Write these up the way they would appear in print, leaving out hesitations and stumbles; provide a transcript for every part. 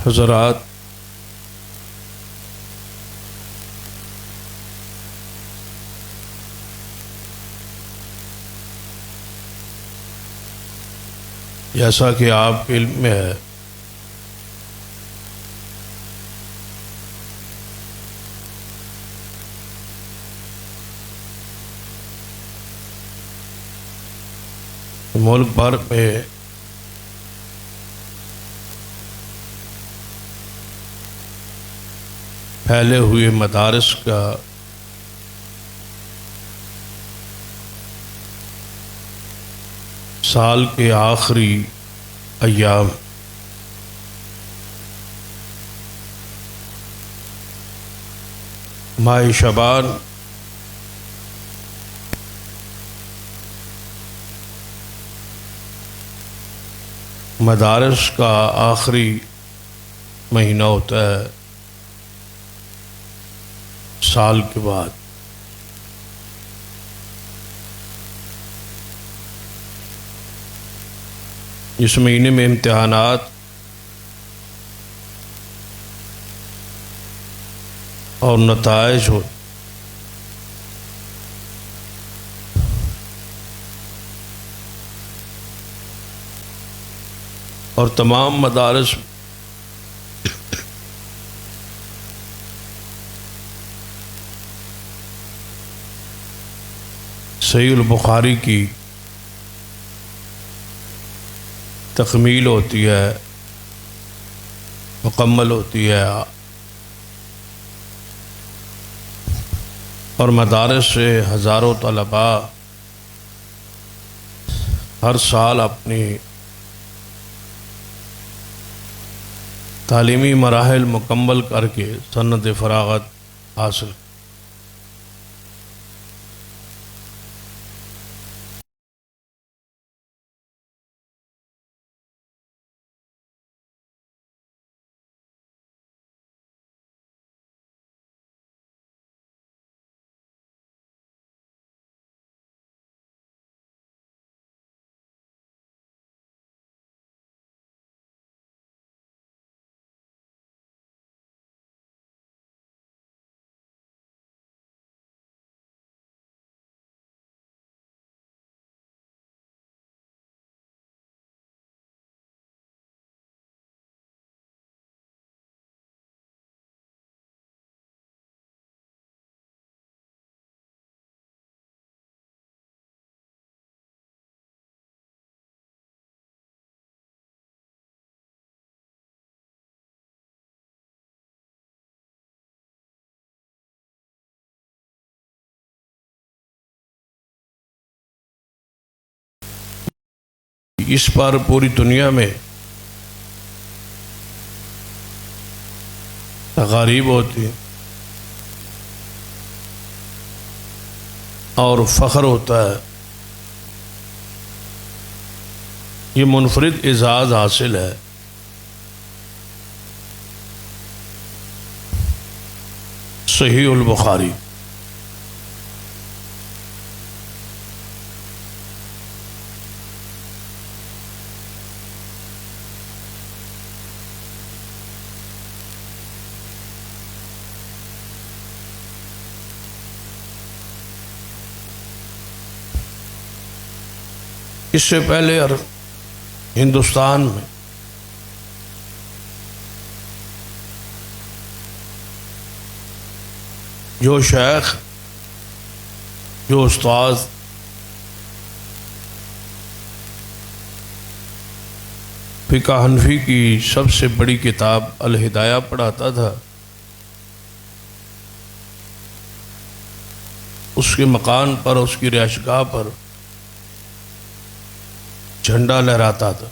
حضرات، جیسا کہ آپ کے علم میں ہے ملک بھر میں پھیلے ہوئے مدارس کا سال کے آخری ایام ماہ شعبان مدارس کا آخری مہینہ ہوتا ہے سال کے بعد۔ اس مہینے میں امتحانات اور نتائج ہو اور تمام مدارس صحیح البخاری کی تکمیل ہوتی ہے، مکمل ہوتی ہے، اور مدارس سے ہزاروں طلباء ہر سال اپنی تعلیمی مراحل مکمل کر کے سند فراغت حاصل۔ اس پر پوری دنیا میں تقاریب ہوتی اور فخر ہوتا ہے۔ یہ منفرد اعزاز حاصل ہے صحیح البخاری۔ اس سے پہلے ہندوستان میں جو شیخ، جو استاذ فقہ حنفی کی سب سے بڑی کتاب الہدایہ پڑھاتا تھا، اس کے مکان پر، اس کی رہائش گاہ پر جھنڈا لہراتا تھا۔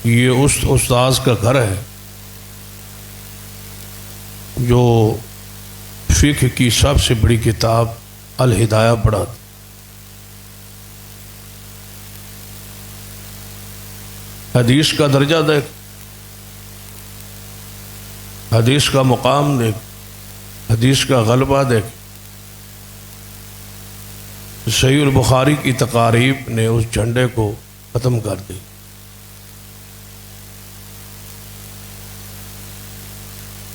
یہ اس استاذ کا گھر ہے جو فقہ کی سب سے بڑی کتاب الہدایہ پڑھاتا۔ حدیث کا درجہ دیکھ، حدیث کا مقام دیکھ، حدیث کا غلبہ دیکھ۔ صحیح البخاری کی تقاریب نے اس جھنڈے کو ختم کر دی۔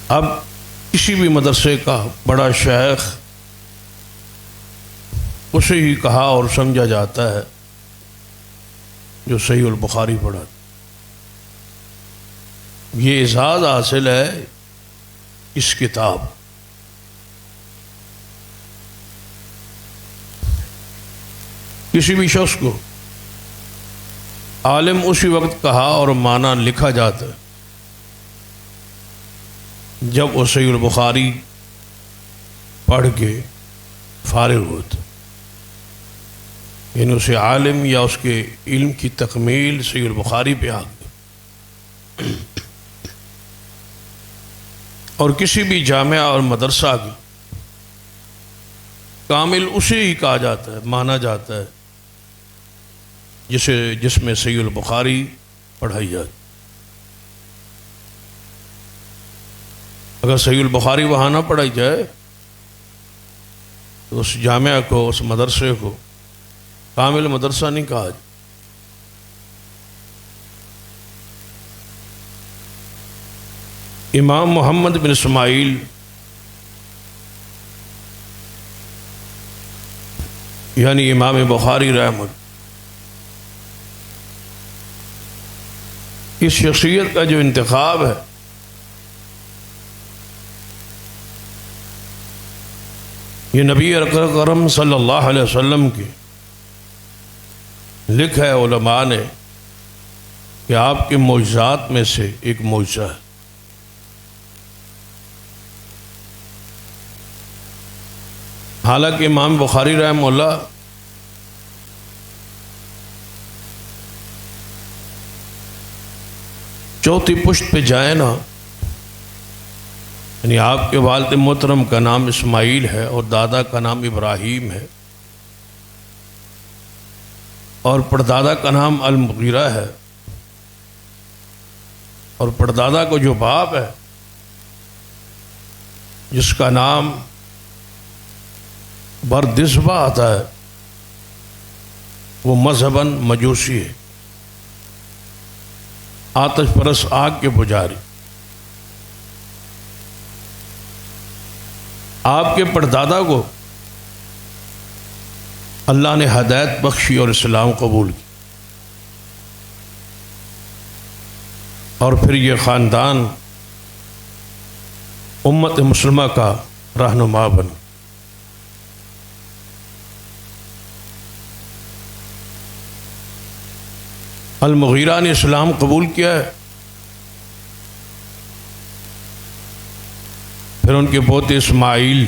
اب کسی بھی مدرسے کا بڑا شیخ اسے ہی کہا اور سمجھا جاتا ہے جو صحیح البخاری پڑھا. یہ اعزاز حاصل ہے اس کتاب. کسی بھی شخص کو عالم اسی وقت کہا اور معنی لکھا جاتا ہے جب وہ صحیح البخاری پڑھ کے فارغ ہوتا، یعنی اسے عالم یا اس کے علم کی تکمیل صحیح البخاری پہ آ گئی. اور کسی بھی جامعہ اور مدرسہ کی کامل اسے ہی کہا جاتا ہے، مانا جاتا ہے جس میں صحیح البخاری پڑھائی جاتی. اگر صحیح البخاری وہاں نہ پڑھائی جائے تو اس جامعہ کو، اس مدرسے کو کامل مدرسہ نہیں کہا جائے. امام محمد بن اسماعیل یعنی امام بخاری رحمہ، اس شخصیت کا جو انتخاب ہے یہ نبی اکرم صلی اللہ علیہ وسلم کی لکھا ہے علماء نے کہ آپ کے معجزات میں سے ایک معجزہ ہے. حالانکہ امام بخاری رحمہ اللہ چوتھی پشت پہ جائیں نا، یعنی آپ کے والد محترم کا نام اسماعیل ہے اور دادا کا نام ابراہیم ہے اور پردادا کا نام المغیرہ ہے، اور پردادا کو جو باپ ہے جس کا نام بردسبہ آتا ہے وہ مذہباً مجوسی ہے، آتش پرست، آگ کے پجاری. آپ کے پردادا کو اللہ نے ہدایت بخشی اور اسلام قبول کی، اور پھر یہ خاندان امت مسلمہ کا رہنما بن. المغیرہ نے اسلام قبول کیا ہے، پھر ان کے پوتے اسماعیل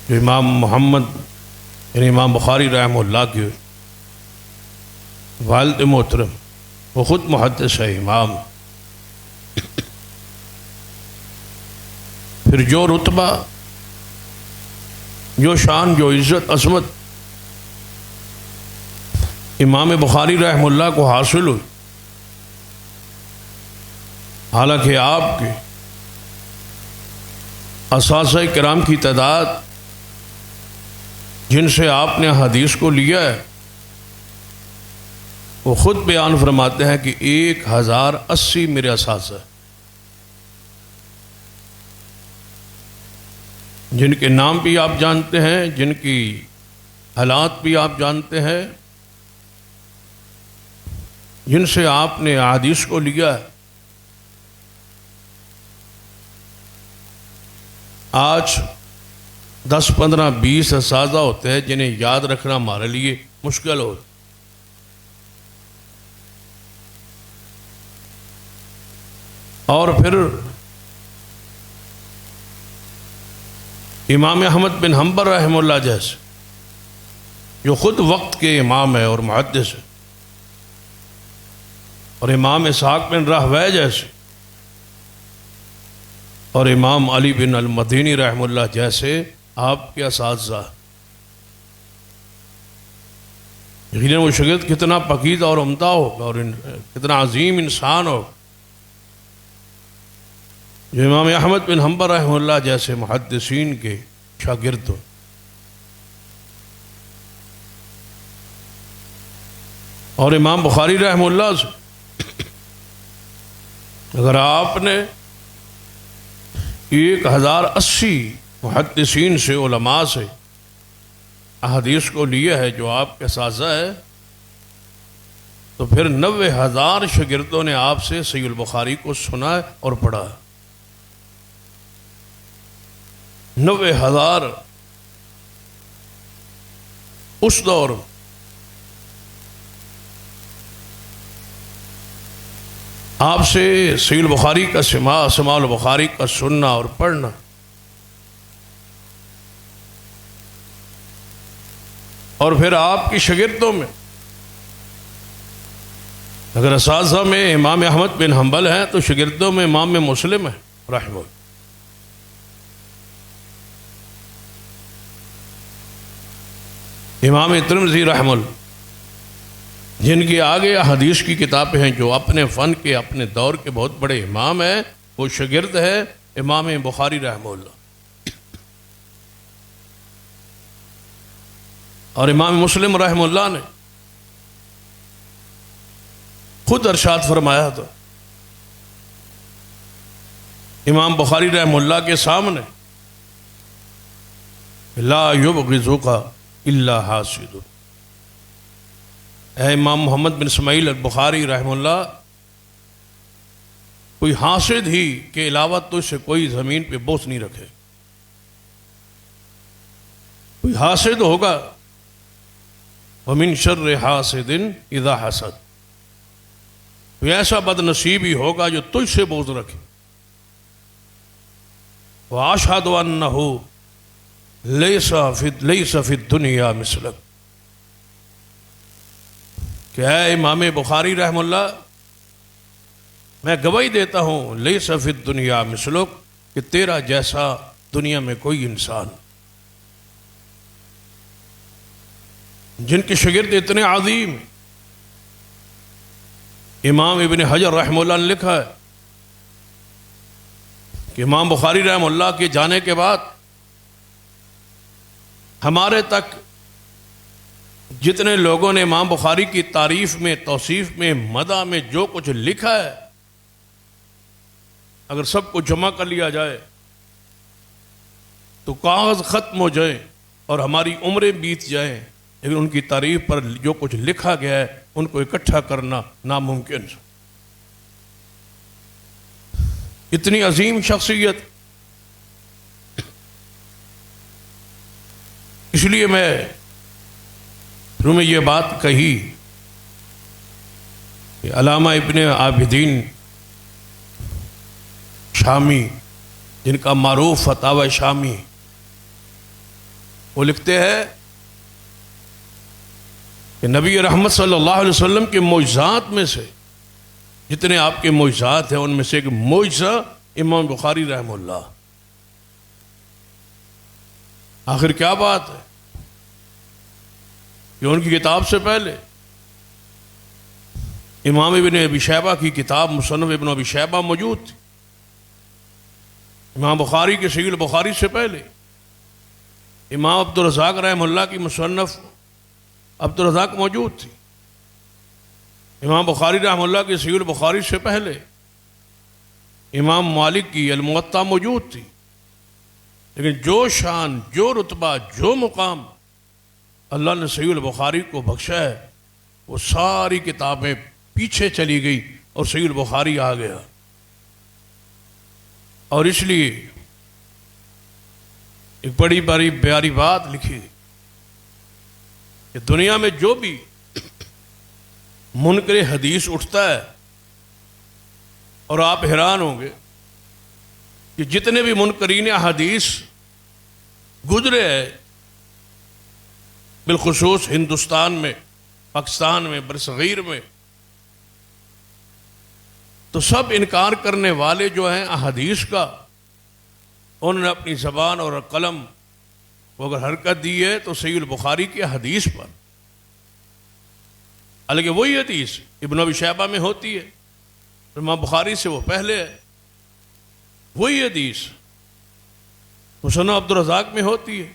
جو امام محمد یعنی امام بخاری رحمہ اللہ کے والد محترم، وہ خود محدث ہے، امام. پھر جو رتبہ، جو شان، جو عزت، عظمت امام بخاری رحمہ اللہ کو حاصل ہوئی، حالانکہ آپ کے اساتذہ کرام کی تعداد جن سے آپ نے حدیث کو لیا ہے وہ خود بیان فرماتے ہیں کہ 1080 میرے اساتذہ جن کے نام بھی آپ جانتے ہیں، جن کی حالات بھی آپ جانتے ہیں، جن سے آپ نے احادیث کو لیا ہے. آج 10 15 20 اساتذہ ہوتے ہیں جنہیں یاد رکھنا ہمارے لیے مشکل ہو. اور پھر امام احمد بن حنبل رحمہ اللہ جیسے جو خود وقت کے امام ہے اور محدث ہے، اور امام اسحاق بن راہویہ جیسے، اور امام علی بن المدینی رحمہ اللہ جیسے آپ کے اساتذہ. یقیناً وہ شاگرد کتنا پاکیزہ اور عمدہ ہوگا اور کتنا عظیم انسان ہوگا جو امام احمد بن حنبل رحمہ اللہ جیسے محدثین کے شاگرد ہو. اور امام بخاری رحمہ اللہ سے اگر آپ نے 1080 محدثین سے، علماء سے احادیث کو لیا ہے جو آپ کے اساتذہ ہے، تو پھر 90,000 شاگردوں نے آپ سے صحیح البخاری کو سنا اور پڑھا۔ 90,000 اس دور آپ سے صحیح البخاری کا سماع البخاری کا سننا اور پڑھنا۔ اور پھر آپ کی شاگردوں میں اگر اساتذہ میں امام احمد بن حنبل ہیں تو شاگردوں میں امام مسلم ہے رحمہ اللہ، امام ترمذی رحمہ اللہ، جن کی آگے حدیث کی کتابیں ہیں، جو اپنے فن کے اپنے دور کے بہت بڑے امام ہیں، وہ شاگرد ہے امام بخاری رحمہ اللہ۔ اور امام مسلم رحمہ اللہ نے خود ارشاد فرمایا تھا امام بخاری رحمہ اللہ کے سامنے، لا یبغضک الا حاسد، اے امام محمد بن اسماعیل البخاری رحمہ اللہ، کوئی حاسد ہی کے علاوہ تو اسے کوئی زمین پہ بوس نہیں رکھے۔ کوئی حاسد ہوگا، وَمِن شَرِّ حَاسِدٍ اِذَا حَسَدٍ، کوئی ایسا بد نصیب ہی ہوگا جو تجھ سے بغض رکھے۔ وَأَشْهَدُ أَنَّهُ لَيْسَ فِي الدُّنْيَا مِثْلَكَ، کہ اے امام بخاری رحمہ اللہ، میں گواہی دیتا ہوں لیس فی الدنیا مثلک، کہ تیرا جیسا دنیا میں کوئی انسان، جن کے شاگرد اتنے عظیم، امام ابن حجر رحمہ اللہ نے لکھا ہے کہ امام بخاری رحمہ اللہ کے جانے کے بعد ہمارے تک جتنے لوگوں نے امام بخاری کی تعریف میں، توصیف میں، مدح میں جو کچھ لکھا ہے، اگر سب کو جمع کر لیا جائے تو کاغذ ختم ہو جائیں اور ہماری عمریں بیت جائیں، لیکن ان کی تعریف پر جو کچھ لکھا گیا ہے ان کو اکٹھا کرنا ناممکن۔ اتنی عظیم شخصیت، اس لیے میں یہ بات کہی کہ علامہ ابن عابدین شامی، جن کا معروف فتاوی شامی، وہ لکھتے ہیں کہ نبی رحمت صلی اللہ علیہ وسلم کے معجزات میں سے، جتنے آپ کے معجزات ہیں ان میں سے ایک معجزہ امام بخاری رحمہ اللہ۔ آخر کیا بات ہے کہ ان کی کتاب سے پہلے امام ابن ابی شیبہ کی کتاب مصنف ابن ابی شیبہ موجود تھی، امام بخاری کے صحیح البخاری سے پہلے امام عبدالرزاق رحمہ اللہ کی مصنف عبدالرزاق موجود تھی، امام بخاری رحمہ اللہ کے صحیح البخاری سے پہلے امام مالک کی الموطا موجود تھی، لیکن جو شان، جو رتبہ، جو مقام اللہ نے صحیح البخاری کو بخشا ہے، وہ ساری کتابیں پیچھے چلی گئی اور صحیح البخاری آ گیا۔ اور اس لیے ایک بڑی پیاری بات لکھی کہ دنیا میں جو بھی منکر حدیث اٹھتا ہے، اور آپ حیران ہوں گے کہ جتنے بھی منکرین حدیث گزرے ہیں، بالخصوص ہندوستان میں، پاکستان میں، برصغیر میں، تو سب انکار کرنے والے جو ہیں احادیث کا، انہوں نے اپنی زبان اور قلم کو اگر حرکت دی ہے تو صحیح البخاری کی حدیث پر، حالانکہ وہی حدیث ابن ابی شیبہ میں ہوتی ہے، امام بخاری سے وہ پہلے ہے، وہی حدیث مصنف عبدالرزاق میں ہوتی ہے،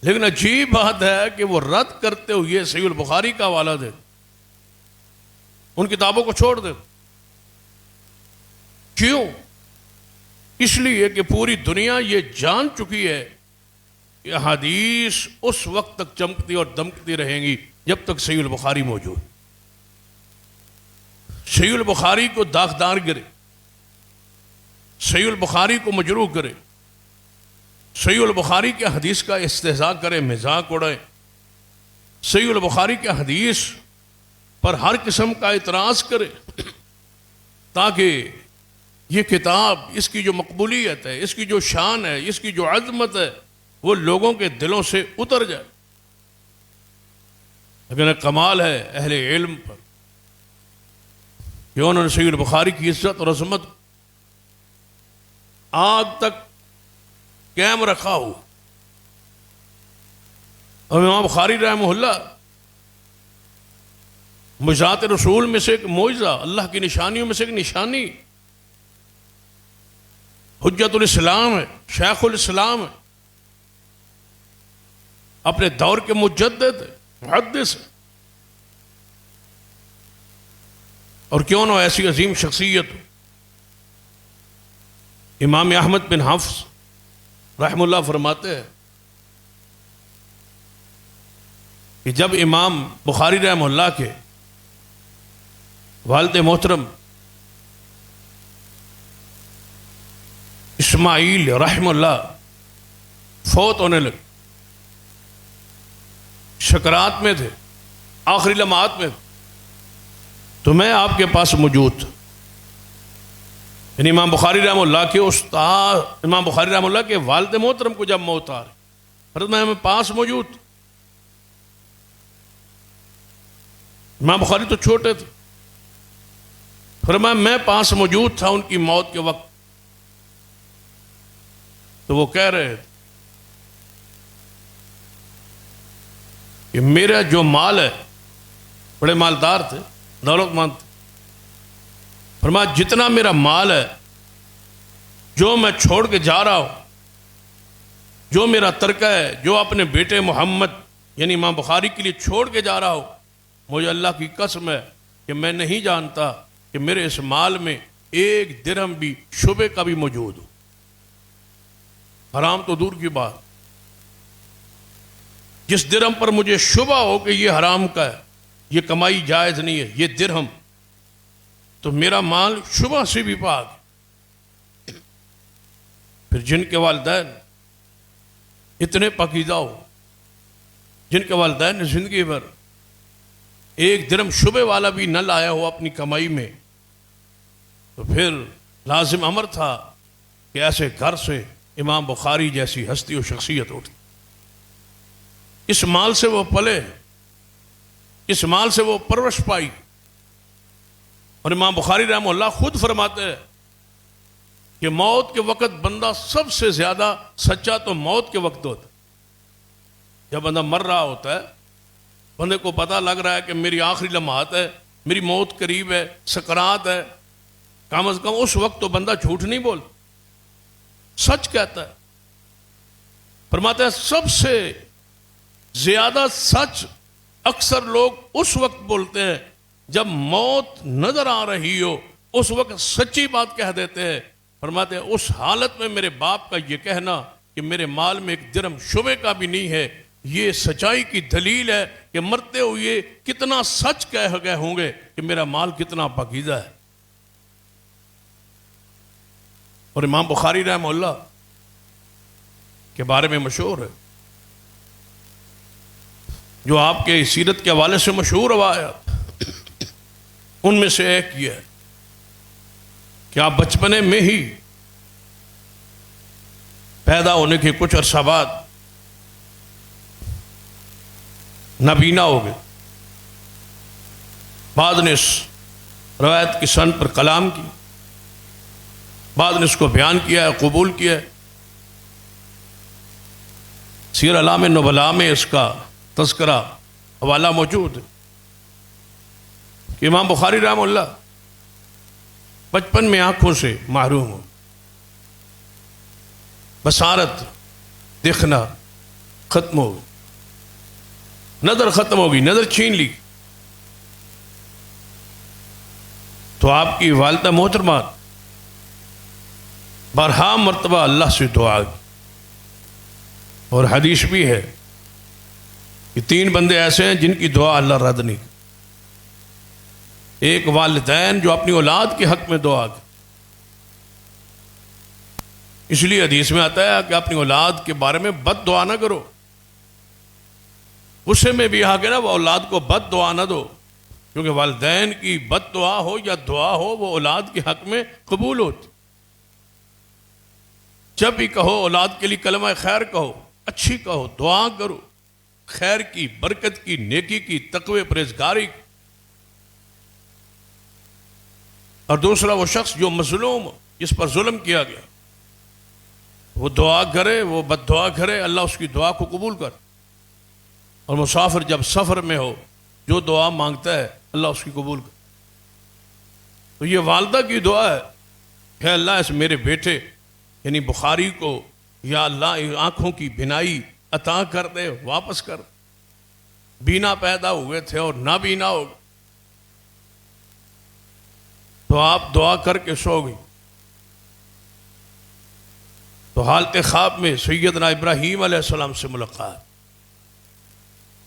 لیکن عجیب بات ہے کہ وہ رد کرتے ہوئے صحیح البخاری کا حوالہ دے، ان کتابوں کو چھوڑ دے۔ کیوں؟ اس لیے کہ پوری دنیا یہ جان چکی ہے کہ احادیث اس وقت تک چمکتی اور دمکتی رہیں گی جب تک صحیح البخاری موجود. صحیح البخاری کو داغدار کرے، صحیح البخاری کو مجروح کرے، صحیح البخاری کے حدیث کا استہزاء کرے، مذاق اڑائے، صحیح البخاری کے حدیث پر ہر قسم کا اعتراض کرے، تاکہ یہ کتاب، اس کی جو مقبولیت ہے، اس کی جو شان ہے، اس کی جو عظمت ہے، وہ لوگوں کے دلوں سے اتر جائے. لیکن کمال ہے اہل علم پر کہ انہوں نے صحیح البخاری کی عزت اور عظمت آج تک قائم رکھا ہو. اور امام بخاری رحمہ اللہ معجزات رسول میں سے ایک معجزہ، اللہ کی نشانیوں میں سے ایک نشانی، حجت الاسلام ہے، شیخ الاسلام ہے، اپنے دور کے مجدد محدث ہے. اور کیوں نہ ایسی عظیم شخصیت ہو. امام احمد بن حفص رحمہ اللہ فرماتے ہیں کہ جب امام بخاری رحمہ اللہ کے والد محترم اسماعیل رحمہ اللہ فوت ہونے لگے، سکرات میں تھے، آخری لمحات میں تھے، تو میں آپ کے پاس موجود تھا. یعنی امام بخاری رحمہ اللہ کے استاد، امام بخاری رحمہ اللہ کے والد محترم کو جب موت آ رہی، فرمایا میں پاس موجود تھا. امام بخاری تو چھوٹے تھے، فرمایا میں پاس موجود تھا ان کی موت کے وقت. تو وہ کہہ رہے تھے کہ میرا جو مال ہے، بڑے مالدار تھے، دولت مند تھے، فرمایا جتنا میرا مال ہے، جو میں چھوڑ کے جا رہا ہوں، جو میرا ترکہ ہے، جو اپنے بیٹے محمد یعنی امام بخاری کے لیے چھوڑ کے جا رہا ہوں، مجھے اللہ کی قسم ہے کہ میں نہیں جانتا کہ میرے اس مال میں ایک درہم بھی شبے کا بھی موجود ہو. حرام تو دور کی بات، جس درہم پر مجھے شبہ ہو کہ یہ حرام کا ہے، یہ کمائی جائز نہیں ہے، یہ درہم، تو میرا مال شبہ سے بھی پاک. پھر جن کے والدین اتنے پاکیزہ ہو، جن کے والدین نے زندگی بھر ایک درہم شبے والا بھی نہ لایا ہو اپنی کمائی میں، تو پھر لازم امر تھا کہ ایسے گھر سے امام بخاری جیسی ہستی و شخصیت اٹھی. اس مال سے وہ پلے، اس مال سے وہ پرورش پائی. اور امام بخاری رحمہ اللہ خود فرماتے ہیں کہ موت کے وقت بندہ سب سے زیادہ سچا تو موت کے وقت ہوتا ہے. جب بندہ مر رہا ہوتا ہے، بندے کو پتہ لگ رہا ہے کہ میری آخری لمحات ہے، میری موت قریب ہے، سکرات ہے، کم از کم اس وقت تو بندہ جھوٹ نہیں بولتا، سچ کہتا ہے. فرماتے ہیں سب سے زیادہ سچ اکثر لوگ اس وقت بولتے ہیں جب موت نظر آ رہی ہو، اس وقت سچی بات کہہ دیتے ہیں. فرماتے ہیں اس حالت میں میرے باپ کا یہ کہنا کہ میرے مال میں ایک درہم شبے کا بھی نہیں ہے، یہ سچائی کی دلیل ہے کہ مرتے ہوئے کتنا سچ کہہ گئے ہوں گے کہ میرا مال کتنا پاکیزہ ہے. اور امام بخاری رحمہ اللہ کے بارے میں مشہور ہے، جو آپ کے سیرت کے حوالے سے مشہور روایات، ان میں سے ایک یہ ہے کہ آپ بچپنے میں ہی پیدا ہونے کے کچھ عرصہ بعد نابینا ہو گئے. بعد نے اس روایت کی سند پر کلام کی، بعد نے اس کو بیان کیا ہے، قبول کیا ہے. سیر اعلام نبلاء میں اس کا تذکرہ حوالہ موجود ہے کہ امام بخاری رحمہ اللہ بچپن میں آنکھوں سے محروم ہو، بصارت دیکھنا ختم ہو گئی، نظر ختم ہو گئی، نظر چھین لی. تو آپ کی والدہ محترمہ بارہا مرتبہ اللہ سے دعا کی، اور حدیث بھی ہے کہ 3 بندے ایسے ہیں جن کی دعا اللہ رد نہیں۔ ایک والدین جو اپنی اولاد کے حق میں دعا کی، اس لیے حدیث میں آتا ہے کہ اپنی اولاد کے بارے میں بد دعا نہ کرو۔ غصے میں بھی آگے نا وہ اولاد کو بد دعا نہ دو، کیونکہ والدین کی بد دعا ہو یا دعا ہو وہ اولاد کے حق میں قبول ہوتی۔ جب بھی کہو اولاد کے لیے کلمہ خیر کہو، اچھی کہو، دعا کرو، خیر کی، برکت کی، نیکی کی، تقوی، پرہیزگاری کی۔ اور دوسرا وہ شخص جو مظلوم، جس پر ظلم کیا گیا، وہ دعا کرے، وہ بد دعا کرے، اللہ اس کی دعا کو قبول کر۔ اور مسافر جب سفر میں ہو، جو دعا مانگتا ہے اللہ اس کی قبول کر۔ تو یہ والدہ کی دعا ہے کہ اللہ اس میرے بیٹے یعنی بخاری کو یا اللہ آنکھوں کی بینائی عطا کر دے، واپس کر دے۔ بینا پیدا ہوئے تھے اور نہ بینا ہو گئے، تو آپ دعا کر کے سو گئی۔ تو حالت خواب میں سیدنا ابراہیم علیہ السلام سے ملاقات،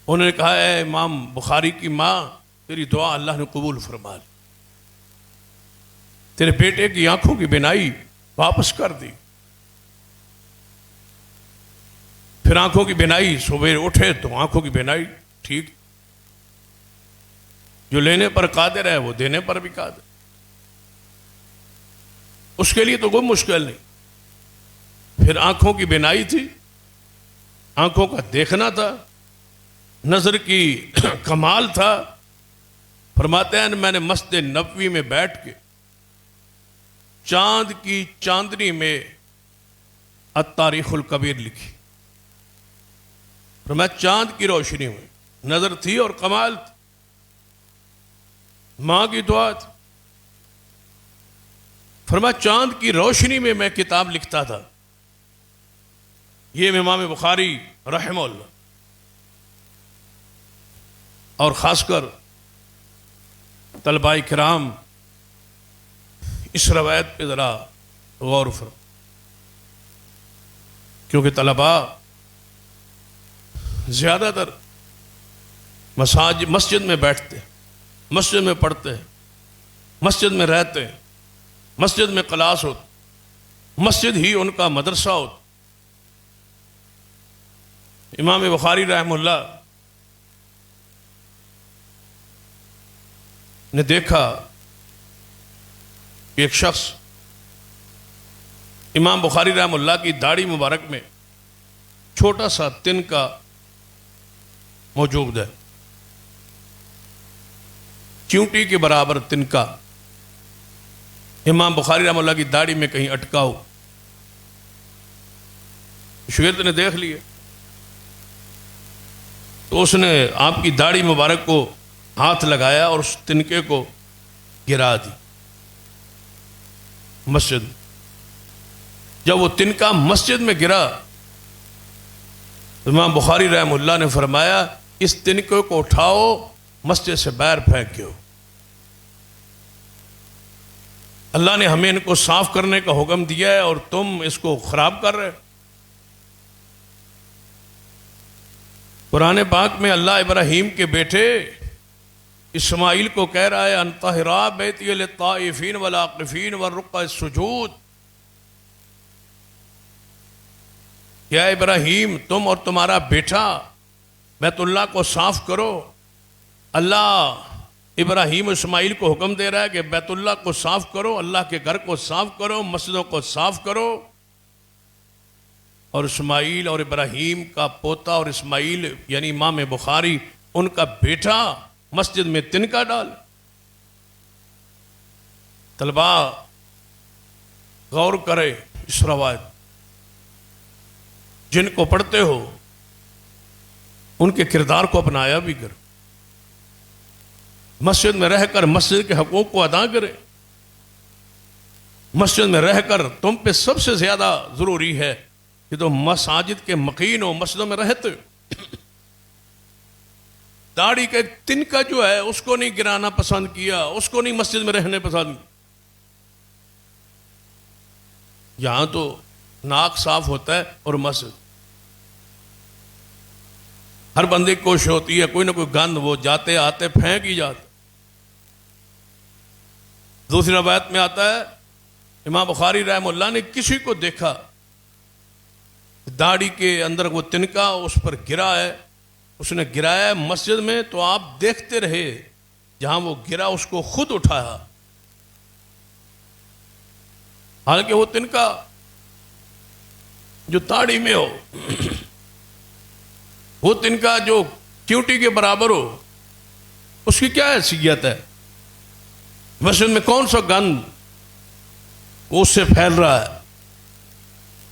انہوں نے کہا اے امام بخاری کی ماں، تیری دعا اللہ نے قبول فرما لی، تیرے بیٹے کی آنکھوں کی بینائی واپس کر دی۔ پھر آنکھوں کی بینائی، صبح اٹھے تو آنکھوں کی بینائی ٹھیک۔ جو لینے پر قادر ہے وہ دینے پر بھی قادر، اس کے لیے تو کوئی مشکل نہیں۔ پھر آنکھوں کی بینائی تھی، آنکھوں کا دیکھنا تھا، نظر کی کمال تھا۔ فرماتے ہیں میں نے مسجد نبوی میں بیٹھ کے چاند کی چاندنی میں التاریخ الکبیر لکھی۔ فرمایا چاند کی روشنی میں نظر تھی اور کمال تھی، ماں کی دعا تھی۔ فرمایا چاند کی روشنی میں میں کتاب لکھتا تھا۔ یہ امام بخاری رحمہ اللہ، اور خاص کر طلباء کرام اس روایت پہ ذرا غور فرمائیں، کیونکہ طلباء زیادہ تر مسجد میں بیٹھتے ہیں، مسجد میں پڑھتے ہیں، مسجد میں رہتے ہیں، مسجد میں کلاس ہوتی، مسجد ہی ان کا مدرسہ ہوتا۔ امام بخاری رحمہ اللہ نے دیکھا کہ ایک شخص امام بخاری رحمہ اللہ کی داڑھی مبارک میں چھوٹا سا تنکا موجود ہے، چیونٹی کے برابر تنکا امام بخاری رحمہ اللہ کی داڑھی میں کہیں اٹکا ہو۔ شاگرد نے دیکھ لیا تو اس نے آپ کی داڑھی مبارک کو ہاتھ لگایا اور اس تنکے کو گرا دی مسجد میں۔ جب وہ تنکا مسجد میں گرا، امام بخاری رحمہ اللہ نے فرمایا اس تنکے کو اٹھاؤ، مسجد سے باہر پھینکو۔ اللہ نے ہمیں ان کو صاف کرنے کا حکم دیا ہے اور تم اس کو خراب کر رہے۔ قرآن پاک میں اللہ ابراہیم کے بیٹے اسماعیل کو کہہ رہا ہے انطہرا بیتی للطائفین والعاکفین والرکع السجود، یا ابراہیم تم اور تمہارا بیٹا بیت اللہ کو صاف کرو۔ اللہ ابراہیم اسماعیل کو حکم دے رہا ہے کہ بیت اللہ کو صاف کرو، اللہ کے گھر کو صاف کرو، مسجدوں کو صاف کرو۔ اور اسماعیل اور ابراہیم کا پوتا اور اسماعیل یعنی امام بخاری ان کا بیٹا مسجد میں تنکا ڈال۔ طلباء غور کرے اس روایت، جن کو پڑھتے ہو ان کے کردار کو اپنایا بھی کرو، مسجد میں رہ کر مسجد کے حقوق کو ادا کرے۔ مسجد میں رہ کر تم پہ سب سے زیادہ ضروری ہے کہ تم مساجد کے مقیم ہو، مسجدوں میں رہتے ہو۔ داڑھی کا ایک تنکا جو ہے اس کو نہیں گرانا پسند کیا، اس کو نہیں مسجد میں رہنے پسند کیا۔ یہاں تو ناک صاف ہوتا ہے اور مسجد ہر بندے کی کوشش ہوتی ہے کوئی نہ کوئی گند وہ جاتے آتے پھینک ہی جاتے. دوسری روایت میں آتا ہے امام بخاری رحمہ اللہ نے کسی کو دیکھا داڑھی کے اندر وہ تنکا اس پر گرا ہے, اس نے گرایا ہے مسجد میں, تو آپ دیکھتے رہے جہاں وہ گرا اس کو خود اٹھایا, حالانکہ وہ تنکا جو داڑھی میں ہو, وہ تنکا جو چیونٹی کے برابر ہو, اس کی کیا حیثیت ہے؟ مسجد میں کون سا گند وہ اس سے پھیل رہا ہے.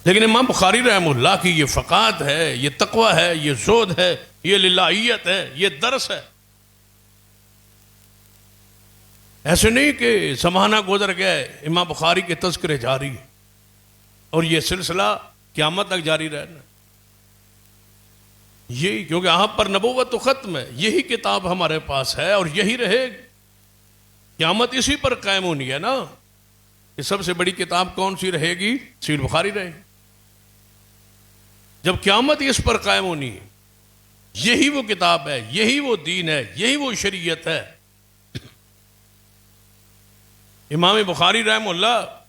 لیکن امام بخاری رحمہ اللہ کی یہ فقاہت ہے, یہ تقوی ہے, یہ زہد ہے, یہ للہیت ہے, یہ درس ہے. ایسے نہیں کہ زمانہ گزر گیا امام بخاری کے تذکرے جاری ہیں اور یہ سلسلہ قیامت تک جاری رہنا. یہی کیونکہ یہاں پر نبوت تو ختم ہے, یہی کتاب ہمارے پاس ہے اور یہی رہے گی. قیامت اسی پر قائم ہونی ہے نا. کہ سب سے بڑی کتاب کون سی رہے گی؟ صحیح بخاری رہے گی. جب قیامت اس پر قائم ہونی ہے, یہی وہ کتاب ہے, یہی وہ دین ہے, یہی وہ شریعت ہے. امام بخاری رحمہ اللہ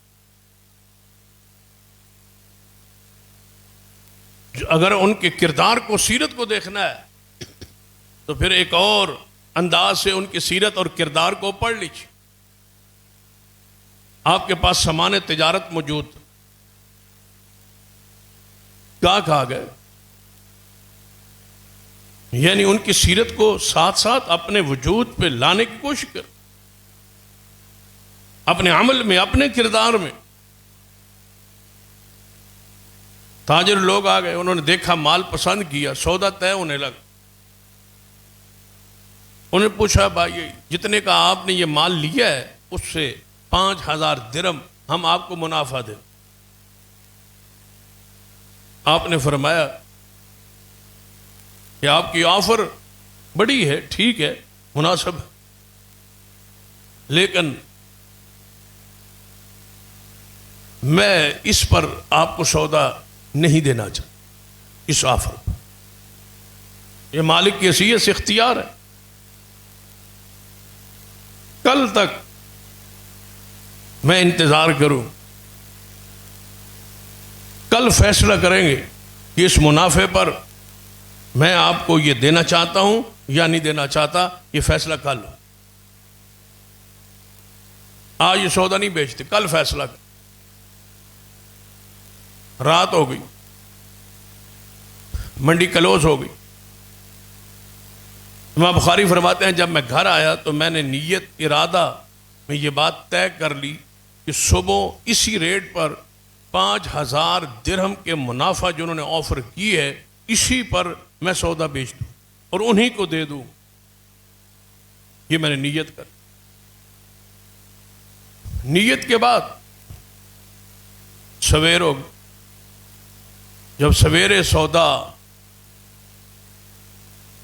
اگر ان کے کردار کو, سیرت کو دیکھنا ہے تو پھر ایک اور انداز سے ان کی سیرت اور کردار کو پڑھ لیجیے. آپ کے پاس سامان تجارت موجود, کہا گئے, یعنی ان کی سیرت کو ساتھ ساتھ اپنے وجود پہ لانے کی کوشش کر, اپنے عمل میں, اپنے کردار میں. تاجر لوگ آ گئے, انہوں نے دیکھا مال پسند کیا, سودا طے ہونے لگا. انہوں نے پوچھا بھائی جتنے کا آپ نے یہ مال لیا ہے اس سے 5,000 درہم ہم آپ کو منافع دیں. آپ نے فرمایا کہ آپ کی آفر بڑی ہے, ٹھیک ہے, مناسب ہے, لیکن میں اس پر آپ کو سودا نہیں دینا چاہتا, اس آفر پر. یہ مالک کی حیثیت سے اختیار ہے. کل تک میں انتظار کروں, کل فیصلہ کریں گے کہ اس منافع پر میں آپ کو یہ دینا چاہتا ہوں یا نہیں دینا چاہتا, یہ فیصلہ کل ہو. آج یہ سودا نہیں بیچتے, کل فیصلہ کر. رات ہو گئی, منڈی کلوز ہو گئی. امام بخاری فرماتے ہیں جب میں گھر آیا تو میں نے نیت ارادہ میں یہ بات طے کر لی کہ صبح اسی ریٹ پر 5,000 درہم کے منافع جو انہوں نے آفر کی ہے اسی پر میں سودا بیچ دوں اور انہی کو دے دوں. یہ میں نے نیت کر. نیت کے بعد سویر ہو گئی. جب سویرے سودا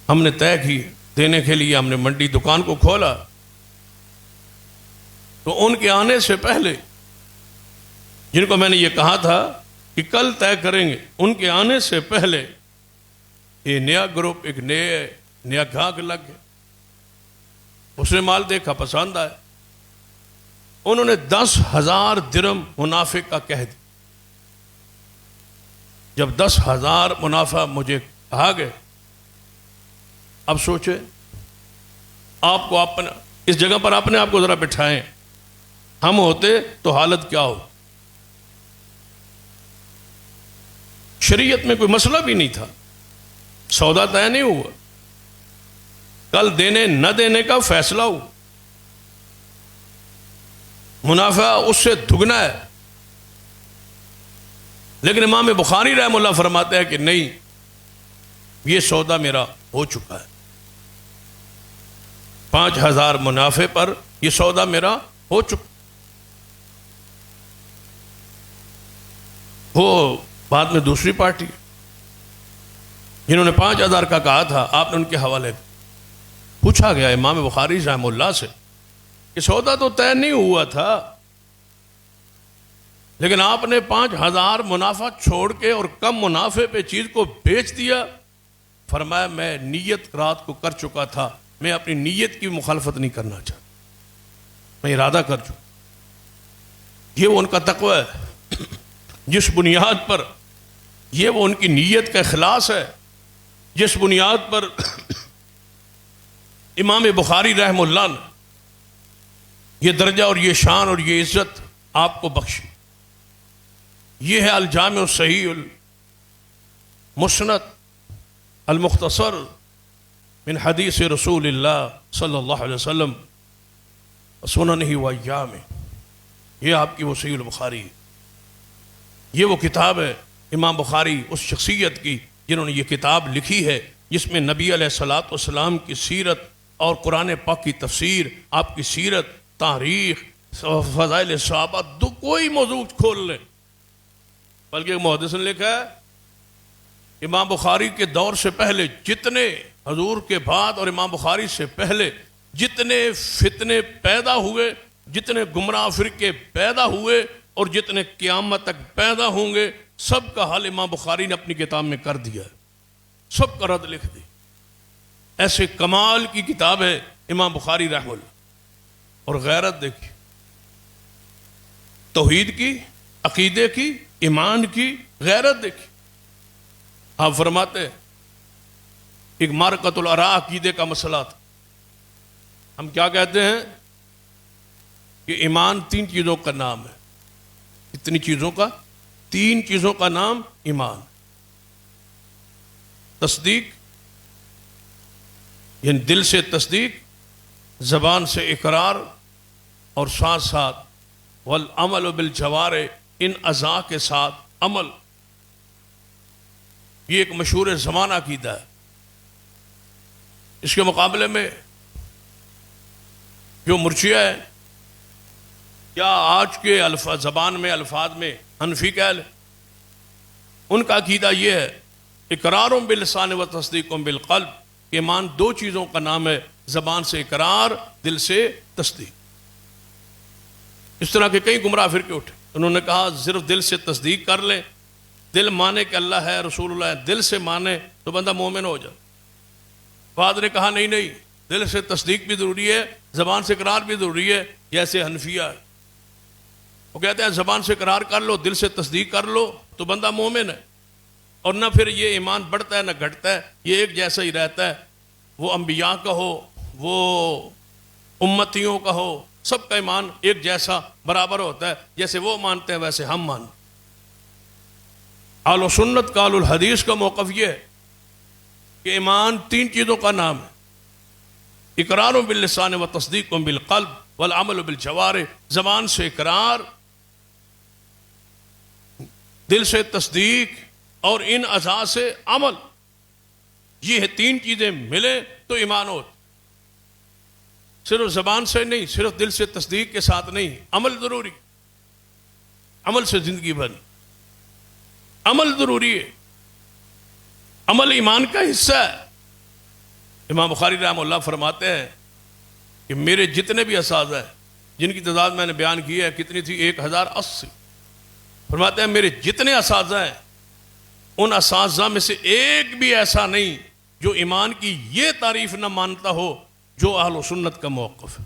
ہم نے طے کی دینے کے لیے, ہم نے منڈی دکان کو کھولا تو ان کے آنے سے پہلے, جن کو میں نے یہ کہا تھا کہ کل طے کریں گے, ان کے آنے سے پہلے یہ نیا گروپ, ایک نیا گاہک لگ گیا. اس نے مال دیکھا, پسند آیا, انہوں نے 10,000 درہم منافع کا کہہ دیا. جب 10,000 منافع مجھے کہا گئے, اب سوچے آپ کو اپنا اس جگہ پر اپنے آپ کو ذرا بٹھائیں, ہم ہوتے تو حالت کیا ہو. شریعت میں کوئی مسئلہ بھی نہیں تھا, سودا طے نہیں ہوا, کل دینے نہ دینے کا فیصلہ ہوا, منافع اس سے دگنا ہے. لیکن امام بخاری رحمہ اللہ فرماتے ہیں کہ نہیں, یہ سودا میرا ہو چکا ہے, 5,000 منافع پر یہ سودا میرا ہو چکا. وہ بعد میں دوسری پارٹی جنہوں نے 5,000 کا کہا تھا, آپ نے ان کے حوالے پوچھا گیا امام بخاری رحمہ اللہ سے کہ سودا تو طے نہیں ہوا تھا, لیکن آپ نے 5,000 منافع چھوڑ کے اور کم منافع پہ چیز کو بیچ دیا. فرمایا میں نیت رات کو کر چکا تھا, میں اپنی نیت کی مخالفت نہیں کرنا چاہتا, میں ارادہ کر چکا. یہ وہ ان کا تقوی ہے جس بنیاد پر, یہ وہ ان کی نیت کا اخلاص ہے جس بنیاد پر امام بخاری رحمہ اللہ نے یہ درجہ اور یہ شان اور یہ عزت آپ کو بخشی. یہ ہے الجامع الصحیح المسند المختصر من حدیث رسول اللہ صلی اللہ علیہ وسلم سننہ و ایامہ. یہ آپ کی وہ صحیح البخاری, یہ وہ کتاب ہے امام بخاری اس شخصیت کی جنہوں نے یہ کتاب لکھی ہے جس میں نبی علیہ الصلوۃ والسلام کی سیرت اور قرآن پاک کی تفسیر, آپ کی سیرت, تاریخ, فضائل صحابہ, کوئی موضوع کھول لیں. بلکہ محدث نے لکھا ہے امام بخاری کے دور سے پہلے جتنے, حضور کے بعد اور امام بخاری سے پہلے جتنے فتنے پیدا ہوئے, جتنے گمراہ فرقے پیدا ہوئے اور جتنے قیامت تک پیدا ہوں گے, سب کا حل امام بخاری نے اپنی کتاب میں کر دیا ہے, سب کا رد لکھ دی. ایسے کمال کی کتاب ہے امام بخاری رحمہ اللہ. اور غیرت دیکھی, توحید کی, عقیدے کی, ایمان کی غیرت دیکھی. آپ فرماتے ہیں ایک مارکۃ الآراء عقیدے کا مسئلہ تھا. ہم کیا کہتے ہیں کہ ایمان 3 چیزوں کا نام ہے. کتنی چیزوں کا؟ 3 چیزوں کا نام ایمان. تصدیق یعنی دل سے تصدیق, زبان سے اقرار, اور ساتھ ساتھ والعمل بالجوارح, ان اعضاء کے ساتھ عمل. یہ ایک مشہور زمانہ عقیدہ ہے. اس کے مقابلے میں جو مرجئہ ہے یا آج کے زبان میں الفاظ میں حنفی کہہ لیں, ان کا عقیدہ یہ ہے اقرار باللسان و تصدیق بالقلب. ایمان 2 چیزوں کا نام ہے, زبان سے اقرار, دل سے تصدیق. اس طرح کے کئی گمراہ فرقے اٹھے, انہوں نے کہا صرف دل سے تصدیق کر لیں, دل مانے کہ اللہ ہے, رسول اللہ ہے, دل سے مانے تو بندہ مومن ہو جائے. بعد نے کہا نہیں, دل سے تصدیق بھی ضروری ہے, زبان سے اقرار بھی ضروری ہے. جیسے حنفیہ ہے, وہ کہتے ہیں زبان سے اقرار کر لو, دل سے تصدیق کر لو تو بندہ مومن ہے, اور نہ پھر یہ ایمان بڑھتا ہے نہ گھٹتا ہے, یہ ایک جیسا ہی رہتا ہے. وہ انبیاء کا ہو, وہ امتیوں کا ہو, سب کا ایمان ایک جیسا برابر ہوتا ہے. جیسے وہ مانتے ہیں ویسے ہم مانتے. اہل سنت کا, اہل الحدیث کا موقف یہ ہے کہ ایمان 3 چیزوں کا نام ہے, اقرار باللسان و تصدیق بالقلب والعمل بالجوارح. زبان سے اقرار, دل سے تصدیق, اور ان اعضاء سے عمل. یہ 3 چیزیں ملے تو ایمان ہو. صرف زبان سے نہیں, صرف دل سے تصدیق کے ساتھ نہیں, عمل ضروری. عمل سے زندگی بن, عمل ضروری ہے. عمل ایمان کا حصہ ہے. امام بخاری رحمہ اللہ فرماتے ہیں کہ میرے جتنے بھی اساتذہ ہیں, جن کی تعداد میں نے بیان کی ہے, کتنی تھی؟ 1080. فرماتے ہیں میرے جتنے اساتذہ ہیں, ان اساتذہ میں سے ایک بھی ایسا نہیں جو ایمان کی یہ تعریف نہ مانتا ہو جو اہل و سنت کا موقف ہے.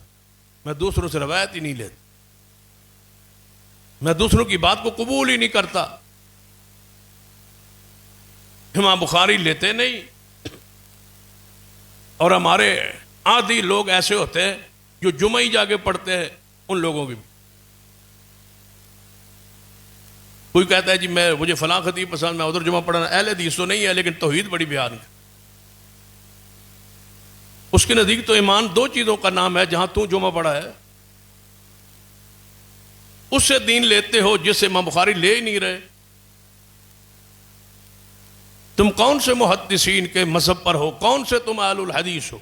میں دوسروں سے روایت ہی نہیں لیتا, میں دوسروں کی بات کو قبول ہی نہیں کرتا. امام بخاری لیتے نہیں, اور ہمارے عادی لوگ ایسے ہوتے ہیں جو جمعہ ہی جا کے پڑھتے ہیں. ان لوگوں کی کوئی کہتا ہے جی مجھے فلاں خطیب پسند, میں ادھر جمعہ پڑھنا. اہل حدیث تو نہیں ہے لیکن توحید بڑی بیان ہے. اس کے نزدیک تو ایمان 2 چیزوں کا نام ہے. جہاں تو جمعہ پڑھا ہے اس سے دین لیتے ہو جس سے امام بخاری لے ہی نہیں رہے. تم کون سے محدثین کے مذہب پر ہو؟ کون سے تم اہل الحدیث ہو؟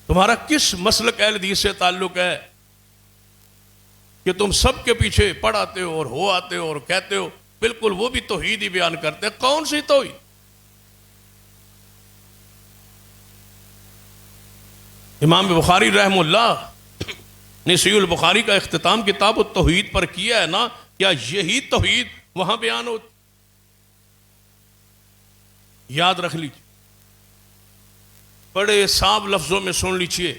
تمہارا کس مسلک اہل حدیث سے تعلق ہے کہ تم سب کے پیچھے پڑھاتے ہو اور ہو آتے ہو اور کہتے ہو بالکل وہ بھی توحید ہی بیان کرتے ہیں؟ کون سی توحید؟ امام بخاری رحمہ اللہ نے صحیح البخاری کا اختتام کتاب التوحید پر کیا ہے نا، کیا یہی توحید وہاں بیان ہوتی؟ یاد رکھ لیجیے، بڑے صاف لفظوں میں سن لیجیے،